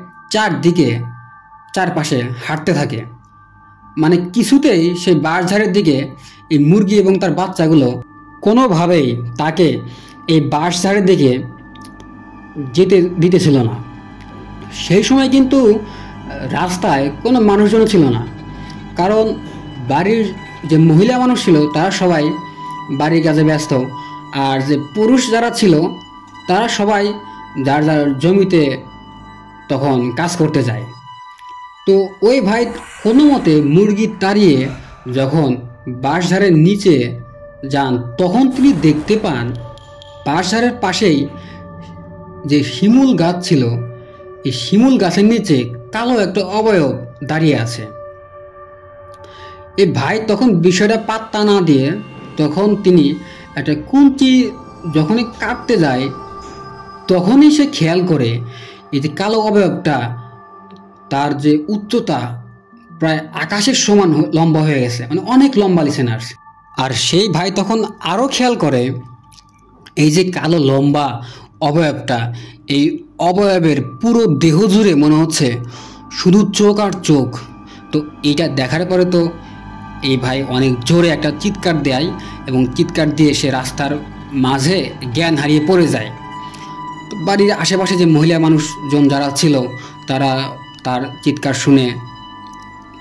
চারপাশে হাঁটতে থাকে। মানে কিছুতেই সেই বাঁশঝাড়ের দিকে এই মুরগি এবং তার বাচ্চাগুলো কোনোভাবেই তাকে এই বাঁশঝাড়ের দিকে যেতে দিতেছিল না। সেই সময় কিন্তু রাস্তায় কোনো মানুষজন ছিল না, কারণ বাড়ির যে মহিলা মানুষ ছিল তারা সবাই বাড়ির কাজে ব্যস্ত, আর যে পুরুষ যারা ছিল তারা সবাই যার যার জমিতে তখন কাজ করতে যায়। তো ওই ভাই কোনো মতে মুরগি তাড়িয়ে যখন বাঁশঝাড়ের নিচে যান, তখন তিনি দেখতে পান বাঁশঝাড়ের পাশেই যে শিমুল গাছ ছিল, এই শিমুল গাছের নিচে কালো একটা অবয়ব দাঁড়িয়ে আছে। এই ভাই তখন বিষয়টা পাত্তা না দিয়ে তখন তিনি একটা কুঞ্চি যখনই কাটতে যায়, তখনই সে খেয়াল করে এই যে কালো অবয়বটা, তার যে উচ্চতা প্রায় আকাশের সমান লম্বা হয়ে গেছে, মানে অনেক লম্বা লিসেনার্স। আর সেই ভাই তখন আরও খেয়াল করে এই যে কালো লম্বা অবয়বটা, এই অবয়বের পুরো দেহ জুড়ে মনে হচ্ছে শুধু চোখ আর চোখ। তো এইটা দেখার পরে তো এই ভাই অনেক জোরে একটা চিৎকার দেয়, এবং চিৎকার দিয়ে সে রাস্তার মাঝে জ্ঞান হারিয়ে পড়ে যায়। তো বাড়ির আশেপাশে যে মহিলা মানুষজন যারা ছিল তারা তার চিৎকার শুনে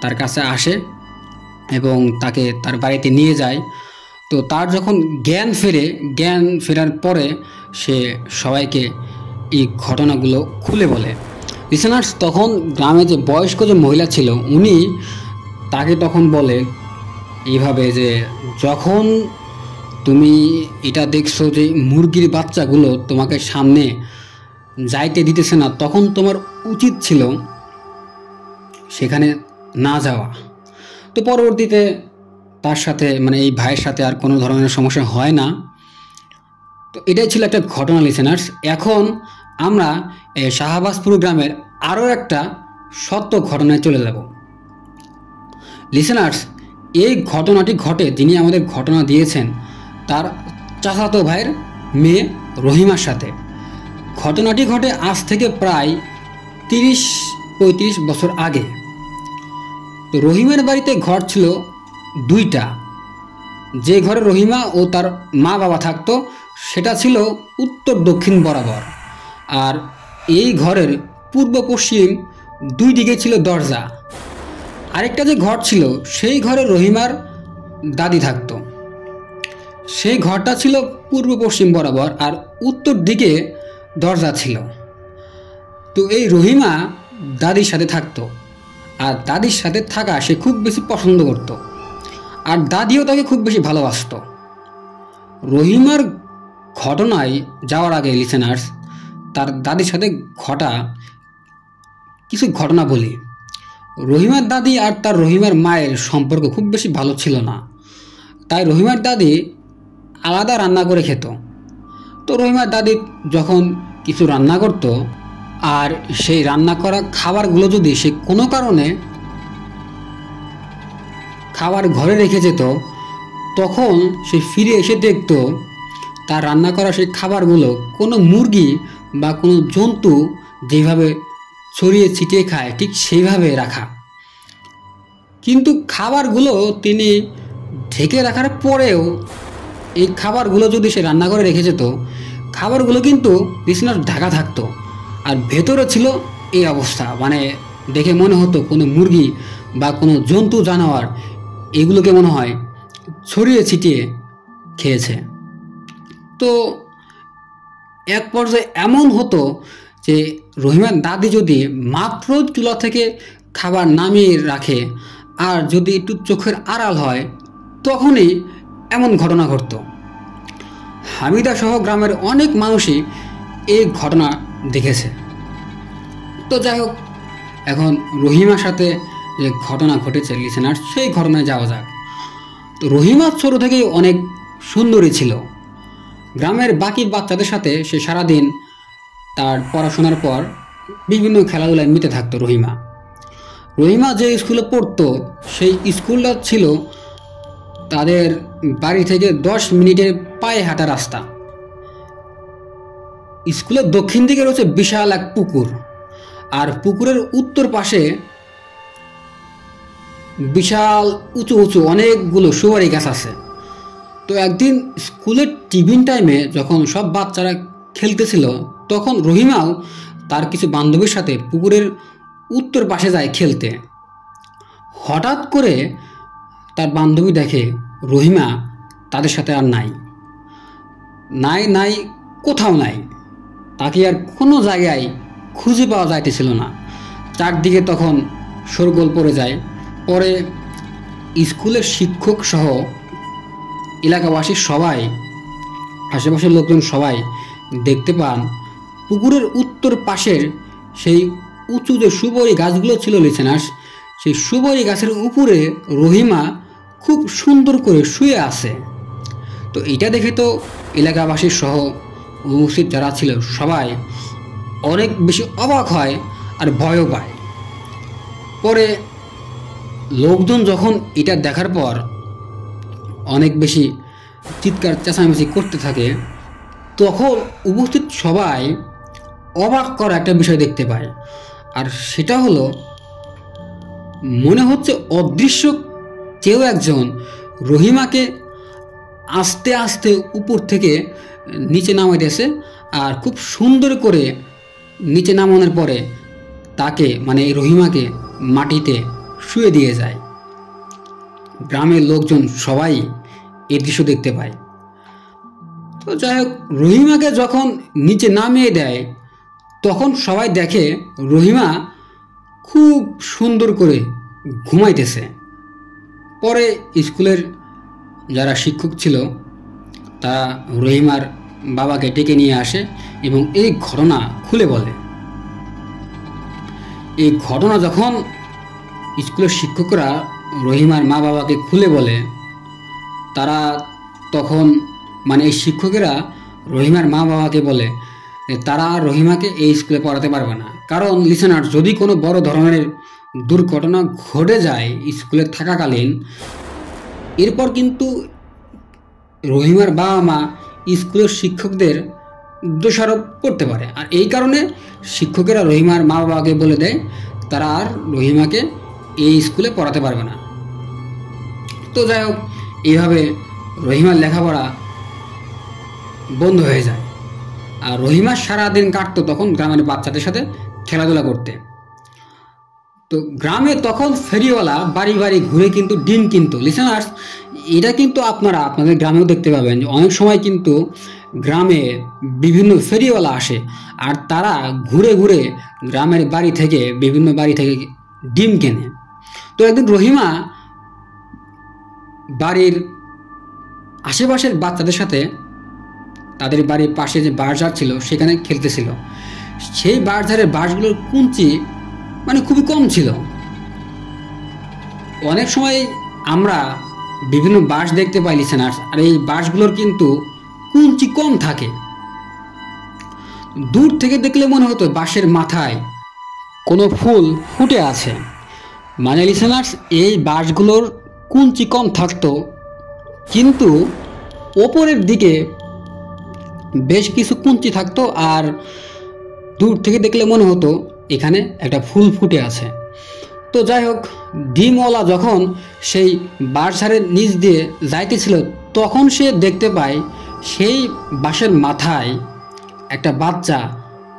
তার কাছে আসে এবং তাকে তার বাড়িতে নিয়ে যায়। তো তার যখন জ্ঞান ফেরার পরে সে সবাইকে এই ঘটনাগুলো খুলে বলে। লিসেনার্স, তখন গ্রামে যে বয়স্ক যে মহিলা ছিল উনি তাকে তখন বলে এইভাবে যে, যখন তুমি এটা দেখছো যে মুরগির বাচ্চাগুলো তোমাকে সামনে যাইতে দিতেছে না, তখন তোমার উচিত ছিল সেখানে না যাওয়া। তো পরবর্তীতে তার সাথে মানে এই ভাইয়ের সাথে আর কোনো ধরনের সমস্যা হয় না। তো এটাই ছিল একটা ঘটনা লিসেনার্স। এখন আমরা শাহবাজপুর গ্রামের আরও একটা সত্য ঘটনায় চলে যাব। লিসেনার্স, এই ঘটনাটি ঘটে, যিনি আমাদের ঘটনা দিয়েছেন তার চাচাতো ভাইয়ের মেয়ে রহিমার সাথে। ঘটনাটি ঘটে আজ থেকে প্রায় 30-35 বছর আগে। তো রহিমের বাড়িতে ঘর ছিল 2টা। যে ঘরে রহিমা ও তার মা বাবা থাকতো সেটা ছিল উত্তর দক্ষিণ বরাবর, আর এই ঘরের পূর্ব পশ্চিম 2 দিকে ছিল দরজা। আরেকটা যে ঘর ছিল সেই ঘরে রহিমার দাদি থাকতো, সেই ঘরটা ছিল পূর্ব পশ্চিম বরাবর আর উত্তর দিকে দরজা ছিল। তো এই রহিমা দাদির সাথে থাকতো, আর দাদির সাথে থাকা সে খুব বেশি পছন্দ করত, আর দাদিও তাকে খুব বেশি ভালোবাসত। রহিমার ঘটনায় যাওয়ার আগে লিসেনার্স, তার দাদির সাথে ঘটা কিছু ঘটনা বলি। রহিমার দাদি আর তার রহিমার মায়ের সম্পর্ক খুব বেশি ভালো ছিল না, তাই রহিমার দাদি আলাদা রান্না করে খেত। তো রহিমার দাদি যখন কিছু রান্না করত, আর সেই রান্না করা খাবারগুলো যদি সে কোনো কারণে খাবার ঘরে রেখে যেত, তখন সে ফিরে এসে দেখত তার রান্না করা সেই খাবারগুলো কোনো মুরগি বা কোনো জন্তু যেভাবে ছড়িয়ে ছিটিয়ে খায় ঠিক সেইভাবে রাখা। কিন্তু খাবারগুলো তিনি ঢেকে রাখার পরেও এই খাবারগুলো যদি সে রান্না করে রেখে যেত, খাবারগুলো কিন্তু বিছানার ঢাকা থাকতো, আর ভেতরে ছিল এই অবস্থা। মানে দেখে মনে হতো কোনো মুরগি বা কোনো জন্তু জানোয়ার এগুলোকে মনে হয় ছড়িয়ে ছিটিয়ে খেয়েছে। তো এক পর্যায়ে এমন হতো যে রহিমার দাদি যদি মাত্র চুলা থেকে খাবার নামিয়ে রাখে আর যদি একটু চোখের আড়াল হয়, তখনই এমন ঘটনা ঘটত। হামিদা সহ গ্রামের অনেক মানুষই এই ঘটনা দেখেছে। তো যাই হোক, এখন রহিমার সাথে যে ঘটনা ঘটেছে লিসেনার, সেই ঘটনায় যাওয়া যাক। তো রহিমা ছোট থেকেই অনেক সুন্দরী ছিল। গ্রামের বাকি বাচ্চাদের সাথে সে সারাদিন তার পড়াশোনার পর বিভিন্ন খেলাধুলায় মেতে থাকতো। রহিমা যে স্কুলে পড়তো সেই স্কুলটা ছিল তাদের বাড়ি থেকে 10 মিনিটের পায়ে হাঁটা রাস্তা। স্কুলের দক্ষিণ দিকে রয়েছে বিশাল এক পুকুর, আর পুকুরের উত্তর পাশে বিশাল উঁচু উঁচু অনেকগুলো সুপারি গাছ আছে। তো একদিন স্কুলের টিফিন টাইমে যখন সব বাচ্চারা খেলতেছিল, তখন রহিমাও তার কিছু বান্ধবীর সাথে পুকুরের উত্তর পাশে যায় খেলতে। হঠাৎ করে তার বান্ধবী দেখে রহিমা তাদের সাথে আর নাই, নাই নাই কোথাও নাই। তাকে আর কোনো জায়গায় খুঁজে পাওয়া যাইতেছিল না। চারদিকে তখন শোরগোল পড়ে যায়। পরে স্কুলের শিক্ষক সহ এলাকাবাসী সবাই, আশেপাশের লোকজন সবাই দেখতে পান পুকুরের উত্তর পাশের সেই উঁচু যে সুপারি গাছগুলো ছিল লিসেনার্স, সেই সুপারি গাছের উপরে রহিমা খুব সুন্দর করে শুয়ে আছে। তো এটা দেখে তো এলাকাবাসী সহ উপস্থিত যারা ছিল সবাই অনেক বেশি অবাক হয় আর ভয়ও পায়। পরে লোকজন যখন এটা দেখার পর অনেক বেশি চিৎকার চেঁচামেচি করতে থাকে, তখন উপস্থিত সবাই অবাক করা একটা বিষয় দেখতে পায়। আর সেটা হলো, মনে হচ্ছে অদৃশ্য কেউ একজন রহিমাকে আস্তে আস্তে উপর থেকে নিচে নামাইতেছে, আর খুব সুন্দর করে নিচে নামানোর পরে তাকে মানে রহিমাকে মাটিতে শুয়ে দিয়ে যায়। গ্রামের লোকজন সবাই এই দৃশ্য দেখতে পায়। তো যাই হোক, রহিমাকে যখন নিচে নামিয়ে দেয় তখন সবাই দেখে রহিমা খুব সুন্দর করে ঘুমাইতেছে। পরে স্কুলের যারা শিক্ষক ছিল তারা রহিমার বাবাকে ডেকে নিয়ে আসে এবং এই ঘটনা খুলে বলে। এই ঘটনা যখন স্কুলের শিক্ষকরা রহিমার মা বাবাকে খুলে বলে, তারা তখন মানে এই শিক্ষকেরা রহিমার মা বাবাকে বলে তারা রহিমাকে এই স্কুলে পড়াতে পারবে না। কারণ লিসেনার, যদি কোনো বড় ধরনের দুর্ঘটনা ঘটে যায় স্কুলে থাকাকালীন, এরপর কিন্তু রহিমার বাবা মা স্কুলের শিক্ষকদের দোষারোপ করতে পারে। আর এই কারণে শিক্ষকেরা রহিমার মা বাবাকে বলে দেয় তারা আর রহিমাকে এই স্কুলে পড়াতে পারবে না। তো যাই হোক, এইভাবে রহিমার লেখাপড়া বন্ধ হয়ে যায়। আর রহিমা সারাদিন কাটতো তখন গ্রামের বাচ্চাদের সাথে খেলাধুলা করতে। তো গ্রামে তখন ফেরিওয়ালা বাড়ি বাড়ি ঘুরে কিন্তু ডিম কিনতো। লিসেনার্স, এটা কিন্তু আপনারা আপনাদের গ্রামেও দেখতে পাবেন যে অনেক সময় কিন্তু গ্রামে বিভিন্ন ফেরিওয়ালা আসে, আর তারা ঘুরে ঘুরে গ্রামের বাড়ি থেকে বিভিন্ন বাড়ি থেকে ডিম কেনে। তো একদিন রহিমা বাড়ির আশেপাশের বাচ্চাদের সাথে তাদের বাড়ির পাশে যে বাঁশঝাড় ছিল সেখানে খেলতেছিল। সেই বাঁশঝাড়ের বাঁশগুলোর কুঞ্চি মানে খুবই কম ছিল। অনেক সময় আমরা বিভিন্ন বাঁশ দেখতে পাই লিসেনার্স, আর এই বাঁশগুলোর কিন্তু কুঞ্চি কম থাকে। দূর থেকে দেখলে মনে হতো বাঁশের মাথায় কোনো ফুল ফুটে আছে। মানে লিসেনার্স, এই বাঁশগুলোর কুঞ্চি কম থাকতো, কিন্তু ওপরের দিকে বেশ কিছু কুঞ্চি থাকতো, আর দূর থেকে দেখলে মনে হতো এখানে একটা ফুল ফুটে আছে। তো যাই হোক, ডিমওয়ালা যখন সেই বাঁশঝাড়ের নিচ দিয়ে যাইতেছিল তখন সে দেখতে পায় সেই বাঁশের মাথায় একটা বাচ্চা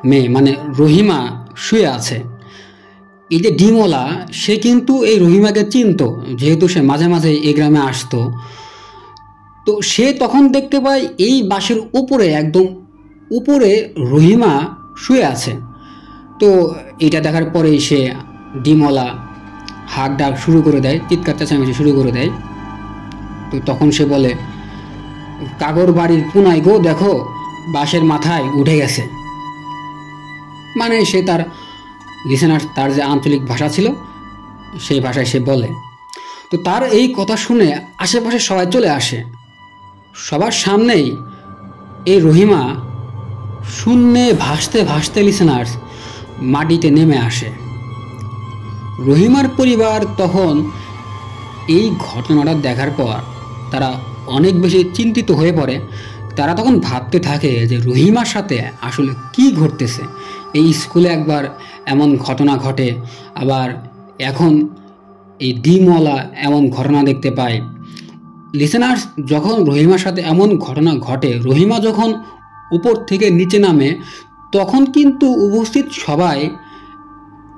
মেয়ে মানে রহিমা শুয়ে আছে। এই যে ডিমওয়ালা, সে কিন্তু এই রহিমাকে চিনতো, যেহেতু সে মাঝে মাঝে এই গ্রামে আসতো। তো সে তখন দেখতে পায় এই বাঁশের উপরে, একদম উপরে রহিমা শুয়ে আছে। তো এটা দেখার পরেই সে ডিমওয়ালা হাঁক ডাক শুরু করে দেয়, চিৎকার চেঁচামেচি শুরু করে দেয়। তো তখন সে বলে, কাগর বাড়ির পুনাই গো, দেখো বাঁশের মাথায় উঠে গেছে। মানে সে তার লিসেনার, তার যে আঞ্চলিক ভাষা ছিল সেই ভাষায় সে বলে। তো তার এই কথা শুনে আশেপাশে সবাই চলে আসে। সবার সামনেই এই রহিমা শূন্যে ভাসতে ভাসতে লিসেনার্স মাটিতে নেমে আসে। রহিমার পরিবার তখন এই ঘটনাটা দেখার পর তারা অনেক বেশি চিন্তিত হয়ে পড়ে। তারা তখন ভাবতে থাকে যে রহিমার সাথে আসলে কি ঘটতেছে। এই স্কুলে একবার এমন ঘটনা ঘটে, আবার এখন এই ডিমওয়ালা এমন ঘটনা দেখতে পায়। লিসেনার্স, যখন রহিমার সাথে এমন ঘটনা ঘটে, রহিমা যখন উপর থেকে নিচে নামে, তখন কিন্তু উপস্থিত সবাই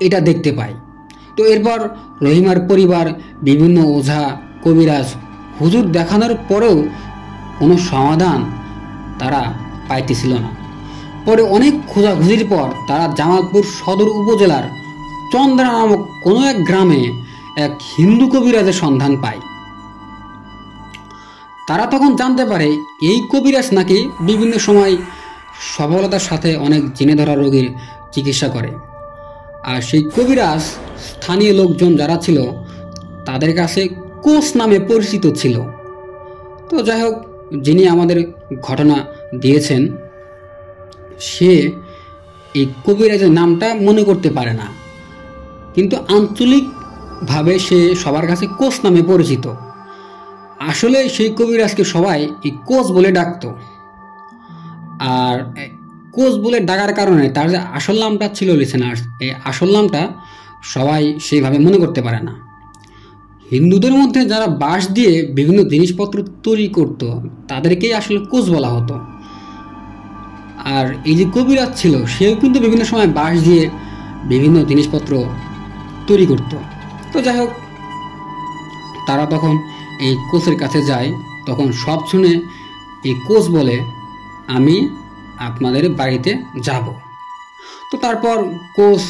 এটা দেখতে পায়। তো এরপর রহিমার পরিবার বিভিন্ন ওঝা, কবিরাজ, হুজুর দেখানোর পরেও কোনো সমাধান তারা পাইতেছিল না। পরে অনেক খোঁজাখুঁজির পর তারা জামালপুর সদর উপজেলার চন্দ্রা নামক কোনো এক গ্রামে এক হিন্দু কবিরাজের সন্ধান পায়। তারা তখন জানতে পারে এই কবিরাজ নাকি বিভিন্ন সময় সফলতার সাথে অনেক জিনে ধরা রোগীর চিকিৎসা করে। আর সেই কবিরাজ স্থানীয় লোকজন যারা ছিল তাদের কাছে কোচ নামে পরিচিত ছিল। তো যাই হোক, যিনি আমাদের ঘটনা দিয়েছেন সে এই কবিরাজের নামটা মনে করতে পারে না, কিন্তু আঞ্চলিকভাবে সে সবার কাছে কোচ নামে পরিচিত। আসলে সেই কবিরাজকে সবাই এই কোচ বলে ডাকতো। আর কোচ বলে ডাকার কারণে তার যে আসল নামটা ছিল লিসেনার্স, এই আসল নামটা সবাই সেইভাবে মনে করতে পারে না। হিন্দুদের মধ্যে যারা বাঁশ দিয়ে বিভিন্ন জিনিসপত্র তৈরি করত তাদেরকেই আসলে কোচ বলা হতো। আর এই যে কবিরাজ ছিল সেও কিন্তু বিভিন্ন সময় বাঁশ দিয়ে বিভিন্ন জিনিসপত্র তৈরি করত। তো যাই হোক, তারা তখন এই কোচের কাছে যায়। তখন সব শুনে এই কোচ বলে, আমি আপনাদের বাড়িতে যাব। তো তারপর কোচ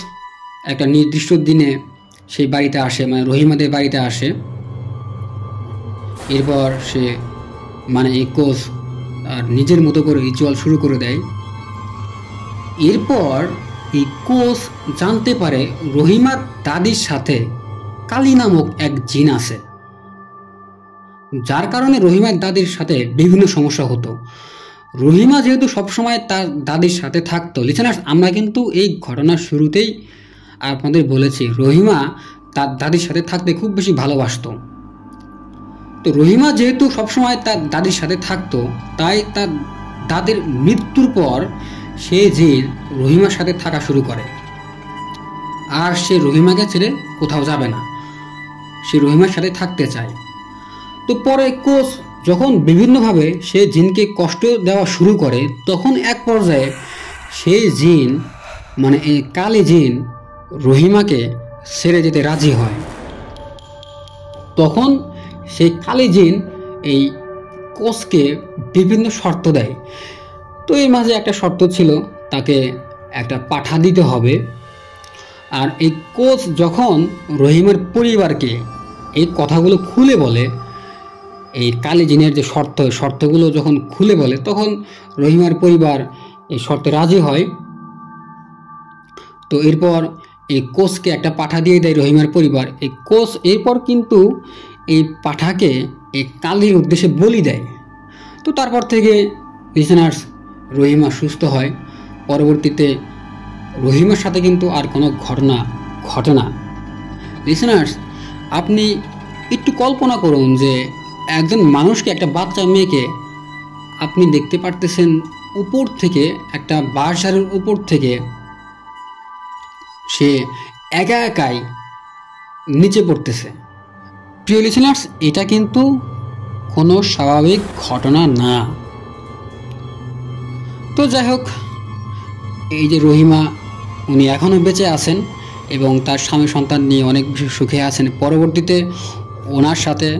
একটা নির্দিষ্ট দিনে সেই বাড়িতে আসে, মানে রহিমাদের বাড়িতে আসে। এরপর সে এই কোচ আর নিজের মতো করে রিচুয়াল শুরু করে দেয়। এরপর এই কোচ জানতে পারে রহিমার দাদির সাথে কালী নামক এক জিন আছে, যার কারণে রহিমার দাদির সাথে বিভিন্ন সমস্যা হতো। রহিমা যেহেতু সবসময় তার দাদির সাথে থাকতো, লিসেনার্স, আমরা কিন্তু এই ঘটনার শুরুতেই আপনাদের বলেছি রহিমা তার দাদির সাথে থাকতে খুব বেশি ভালোবাসতো। তো রহিমা যেহেতু সবসময় তার দাদির সাথে থাকতো, তাই তার দাদির মৃত্যুর পর সে জিন রহিমার সাথে থাকা শুরু করে। আর সে রহিমাকে ছেড়ে কোথাও যাবে না, সে রহিমার সাথে থাকতে চায়। তো পরে কোচ যখন বিভিন্নভাবে সে জিনকে কষ্ট দেওয়া শুরু করে, তখন এক পর্যায়ে সেই জিন এই কালী জিন রহিমাকে ছেড়ে যেতে রাজি হয়। তখন সেই কালী জিন এই কোচকে বিভিন্ন শর্ত দেয়। তো এই মাঝে একটা শর্ত ছিল, তাকে একটা পাঠা দিতে হবে। আর এই কোচ যখন রহিমের পরিবারকে এই কথাগুলো খুলে বলে, এই কালী জিনের যে শর্তগুলো যখন খুলে বলে, তখন রহিমার পরিবার এই শর্তে রাজি হয়। তো এরপর এই কোচকে একটা পাঠা দিয়ে দেয় রহিমার পরিবার। এই কোচ এরপর কিন্তু এই পাঠাকে এই কালীর উদ্দেশ্যে বলি দেয়। তো তারপর থেকে লিসেনার্স, রহিমা সুস্থ হয়। পরবর্তীতে রহিমার সাথে কিন্তু আর কোনো ঘটনা ঘটে না। লিসেনার্স, আপনি একটু কল্পনা করুন যে একজন মানুষকে, একটা বাচ্চা মেয়েকে আপনি দেখতে পারতেছেন উপর থেকে, একটা বাঁশঝাড়ের উপর থেকে সে একা একাই নিচে পড়তেছে। প্রিয় লিসেনার্স, এটা কিন্তু কোনো স্বাভাবিক ঘটনা না। তো যাই হোক, এই যে রহিমা, উনি এখনও বেঁচে আছেন এবং তার স্বামী সন্তান নিয়ে অনেক বেশি সুখে আছেন। পরবর্তীতে ওনার সাথে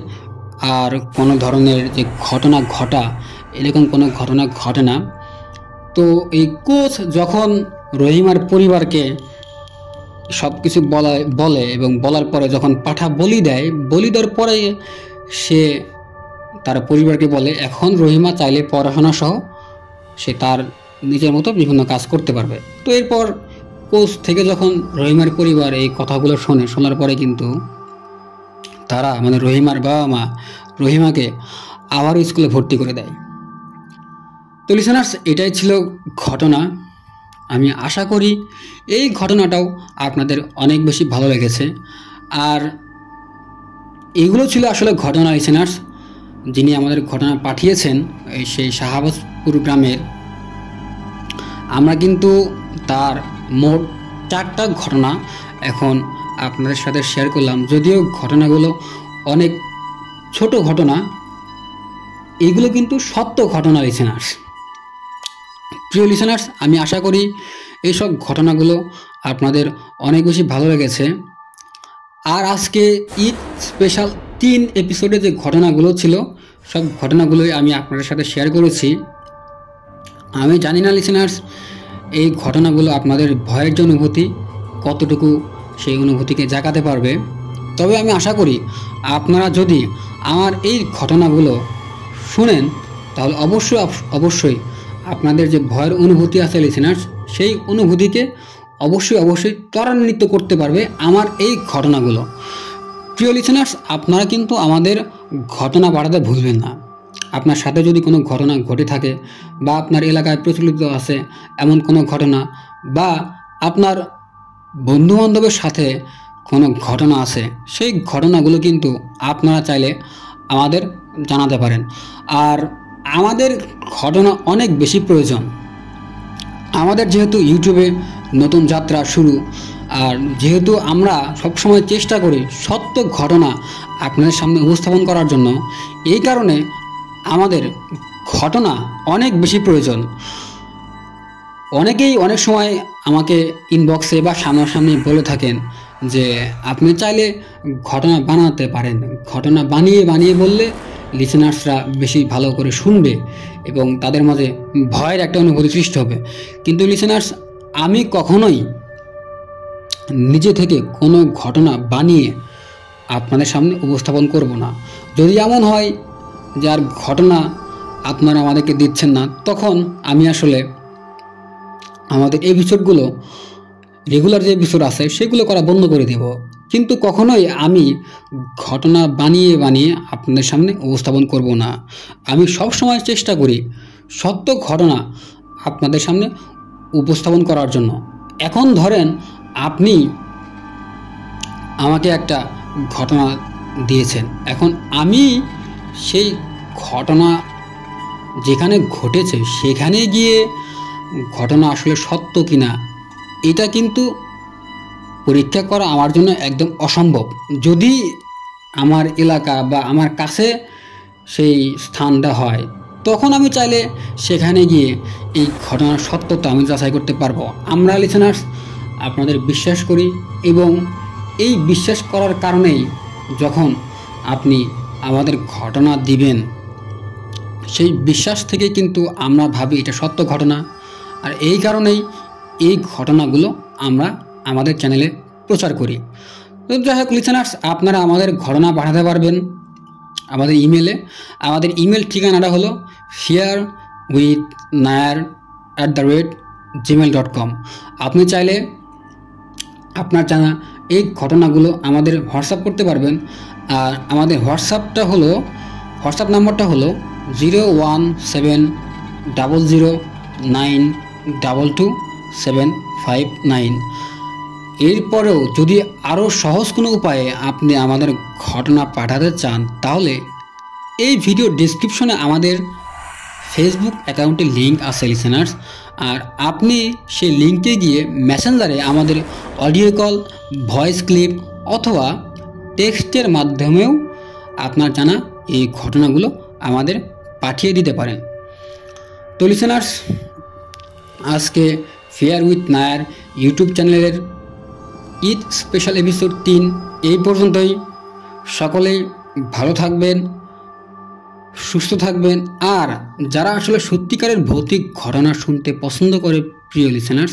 আর কোনো ধরনের যে ঘটনা ঘটা, এরকম কোনো ঘটনা ঘটে না। তো এই কোচ যখন রহিমার পরিবারকে সব কিছু বলে এবং বলার পরে যখন পাঠা বলি দেওয়ার পরে সে তার পরিবারকে বলে, এখন রহিমা চাইলে পড়াশোনা সহ সে তার নিজের মতো বিভিন্ন কাজ করতে পারবে। তো এরপর কোচ থেকে যখন রহিমার পরিবার এই কথাগুলো শোনার পরে কিন্তু তারা, রহিমার বাবা মা, রহিমাকে আবার স্কুলে ভর্তি করে দেয়। তো লিসেনার্স, এটাই ছিল ঘটনা। আমি আশা করি এই ঘটনাটাও আপনাদের অনেক বেশি ভালো লেগেছে। আর এগুলো ছিল আসলে ঘটনা লিসেনার্স। যিনি আমাদের ঘটনা পাঠিয়েছেন সেই শাহাবাজপুর গ্রামের, আমরা কিন্তু তার মোট 4টা ঘটনা এখন আপনাদের সাথে শেয়ার করলাম। যদিও ঘটনাগুলো অনেক ছোট ঘটনা, এগুলো কিন্তু সত্য ঘটনা লিসেনার্স। প্রিয় লিসেনার্স, আমি আশা করি এইসব ঘটনাগুলো আপনাদের অনেক বেশি ভালো লেগেছে। আর আজকে ঈদ স্পেশাল 3 এপিসোডে যে ঘটনাগুলো ছিল সব ঘটনাগুলোই আমি আপনাদের সাথে শেয়ার করেছি। আমি জানি না লিসেনার্স, এই ঘটনাগুলো আপনাদের ভয়ের যে অনুভূতি কতটুকু সেই অনুভূতিকে জাগাতে পারবে। তবে আমি আশা করি আপনারা যদি আমার এই ঘটনাগুলো শুনেন তাহলে অবশ্যই আপনাদের যে ভয়ের অনুভূতি আছে লিসেনার্স, সেই অনুভূতিকে অবশ্যই ত্বরান্বিত করতে পারবে আমার এই ঘটনাগুলো। প্রিয় লিসেনার্স, আপনারা কিন্তু আমাদের ঘটনা বাড়াতে ভুলবেন না। আপনার সাথে যদি কোনো ঘটনা ঘটে থাকে বা আপনার এলাকায় প্রচলিত আছে এমন কোনো ঘটনা, বা আপনার বন্ধুবান্ধবের সাথে কোনো ঘটনা আছে, সেই ঘটনাগুলো কিন্তু আপনারা চাইলে আমাদের জানাতে পারেন। আর আমাদের ঘটনা অনেক বেশি প্রয়োজন। আমাদের যেহেতু ইউটিউবে নতুন যাত্রা শুরু, আর যেহেতু আমরা সবসময় চেষ্টা করি সত্য ঘটনা আপনাদের সামনে উপস্থাপন করার জন্য, এই কারণে আমাদের ঘটনা অনেক বেশি প্রয়োজন। অনেকেই অনেক সময় আমাকে ইনবক্সে বা সামনাসামনি বলে থাকেন যে আপনি চাইলে ঘটনা বানাতে পারেন, ঘটনা বানিয়ে বললে লিসেনার্সরা বেশি ভালো করে শুনবে এবং তাদের মাঝে ভয়ের একটা অনুভূতি সৃষ্টি হবে। কিন্তু লিসেনার্স, আমি কখনোই নিজে থেকে কোনো ঘটনা বানিয়ে আপনাদের সামনে উপস্থাপন করব না। যদি এমন হয় যে আর ঘটনা আপনারা আমাদেরকে দিচ্ছেন না, তখন আমি আসলে আমাদের এপিসোডগুলো, রেগুলার যে এপিসোড আছে সেগুলো করা বন্ধ করে দেব। কিন্তু কখনোই আমি ঘটনা বানিয়ে আপনাদের সামনে উপস্থাপন করব না। আমি সব সময় চেষ্টা করি সত্য ঘটনা আপনাদের সামনে উপস্থাপন করার জন্য। এখন ধরেন আপনি আমাকে একটা ঘটনা দিয়েছেন, এখন আমি সেই ঘটনা যেখানে ঘটেছে সেখানে গিয়ে ঘটনা আসলে সত্য কিনা এটা কিন্তু পরীক্ষা করা আমার জন্য একদম অসম্ভব। যদি আমার এলাকা বা আমার কাছে সেই স্থানটা হয়, তখন আমি চাইলে সেখানে গিয়ে এই ঘটনার সত্যতা আমি যাচাই করতে পারবো। আমরা লিসেনার্স আপনাদের বিশ্বাস করি এবং এই বিশ্বাস করার কারণেই যখন আপনি আমাদের ঘটনা দিবেন, সেই বিশ্বাস থেকে কিন্তু আমরা ভাবি এটা সত্য ঘটনা। আর এই কারণেই এই ঘটনাগুলো আমরা আমাদের চ্যানেলে প্রচার করি। তো যাই হোক লিসেনার্স, আপনারা আমাদের ঘটনা পাঠাতে পারবেন আমাদের ইমেলে। আমাদের ইমেল ঠিকানাটা হলো fearwithnayar@gmail.com। আপনি চাইলে আপনার জানা এই ঘটনাগুলো আমাদের হোয়াটসঅ্যাপ করতে পারবেন। আর আমাদের হোয়াটসঅ্যাপ নাম্বারটা হলো 01700922759। এরপরেও যদি আরও সহজ কোনো উপায়ে আপনি আমাদের ঘটনা পাঠাতে চান, তাহলে এই ভিডিও ডেসক্রিপশনে আমাদের ফেসবুক অ্যাকাউন্টের লিঙ্ক আছে লিসেনার্স। আর আপনি সেই লিঙ্কে গিয়ে মেসেঞ্জারে আমাদের অডিও কল, ভয়েস ক্লিপ অথবা টেক্সটের মাধ্যমেও আপনার জানা এই ঘটনাগুলো আমাদের পাঠিয়ে দিতে পারেন। তো লিসেনার্স, আজকে ফেয়ার উইথ নায়ার ইউটিউব চ্যানেলের ঈদ স্পেশাল এপিসোড 3 এই পর্যন্তই। সকলেই ভালো থাকবেন, সুস্থ থাকবেন। আর যারা আসলে সত্যিকারের ভৌতিক ঘটনা শুনতে পছন্দ করে প্রিয় লিসেনার্স,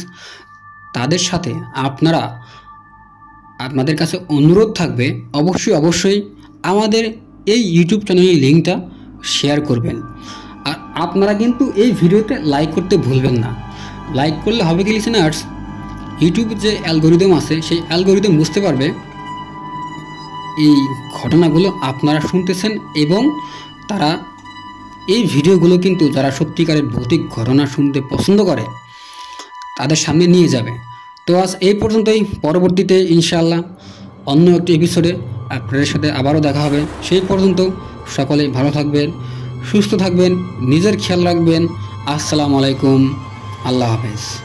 তাদের সাথে আপনাদের কাছে অনুরোধ থাকবে অবশ্যই আমাদের এই ইউটিউব চ্যানেলের লিঙ্কটা শেয়ার করবেন। আর আপনারা কিন্তু এই ভিডিওতে লাইক করতে ভুলবেন না। লাইক করলে হবে কি লিসেনার্স, ইউটিউব যে অ্যালগোরিদম আছে সেই অ্যালগোরিদম বুঝতে পারবে এই ঘটনাগুলো আপনারা শুনতেছেন এবং তারা এই ভিডিওগুলো কিন্তু যারা সত্যিকারের ভৌতিক ঘটনা শুনতে পছন্দ করে তাদের সামনে নিয়ে যাবে। তো আজ এই পর্যন্তই। পরবর্তীতে ইনশাআল্লাহ অন্য একটি এপিসোডে আপনাদের সাথে আবারও দেখা হবে। সেই পর্যন্ত সকলেই ভালো থাকবেন, সুস্থ থাকবেন, নিজের খেয়াল রাখবেন। আসসালামু আলাইকুম, আল্লাহ হাফেজ।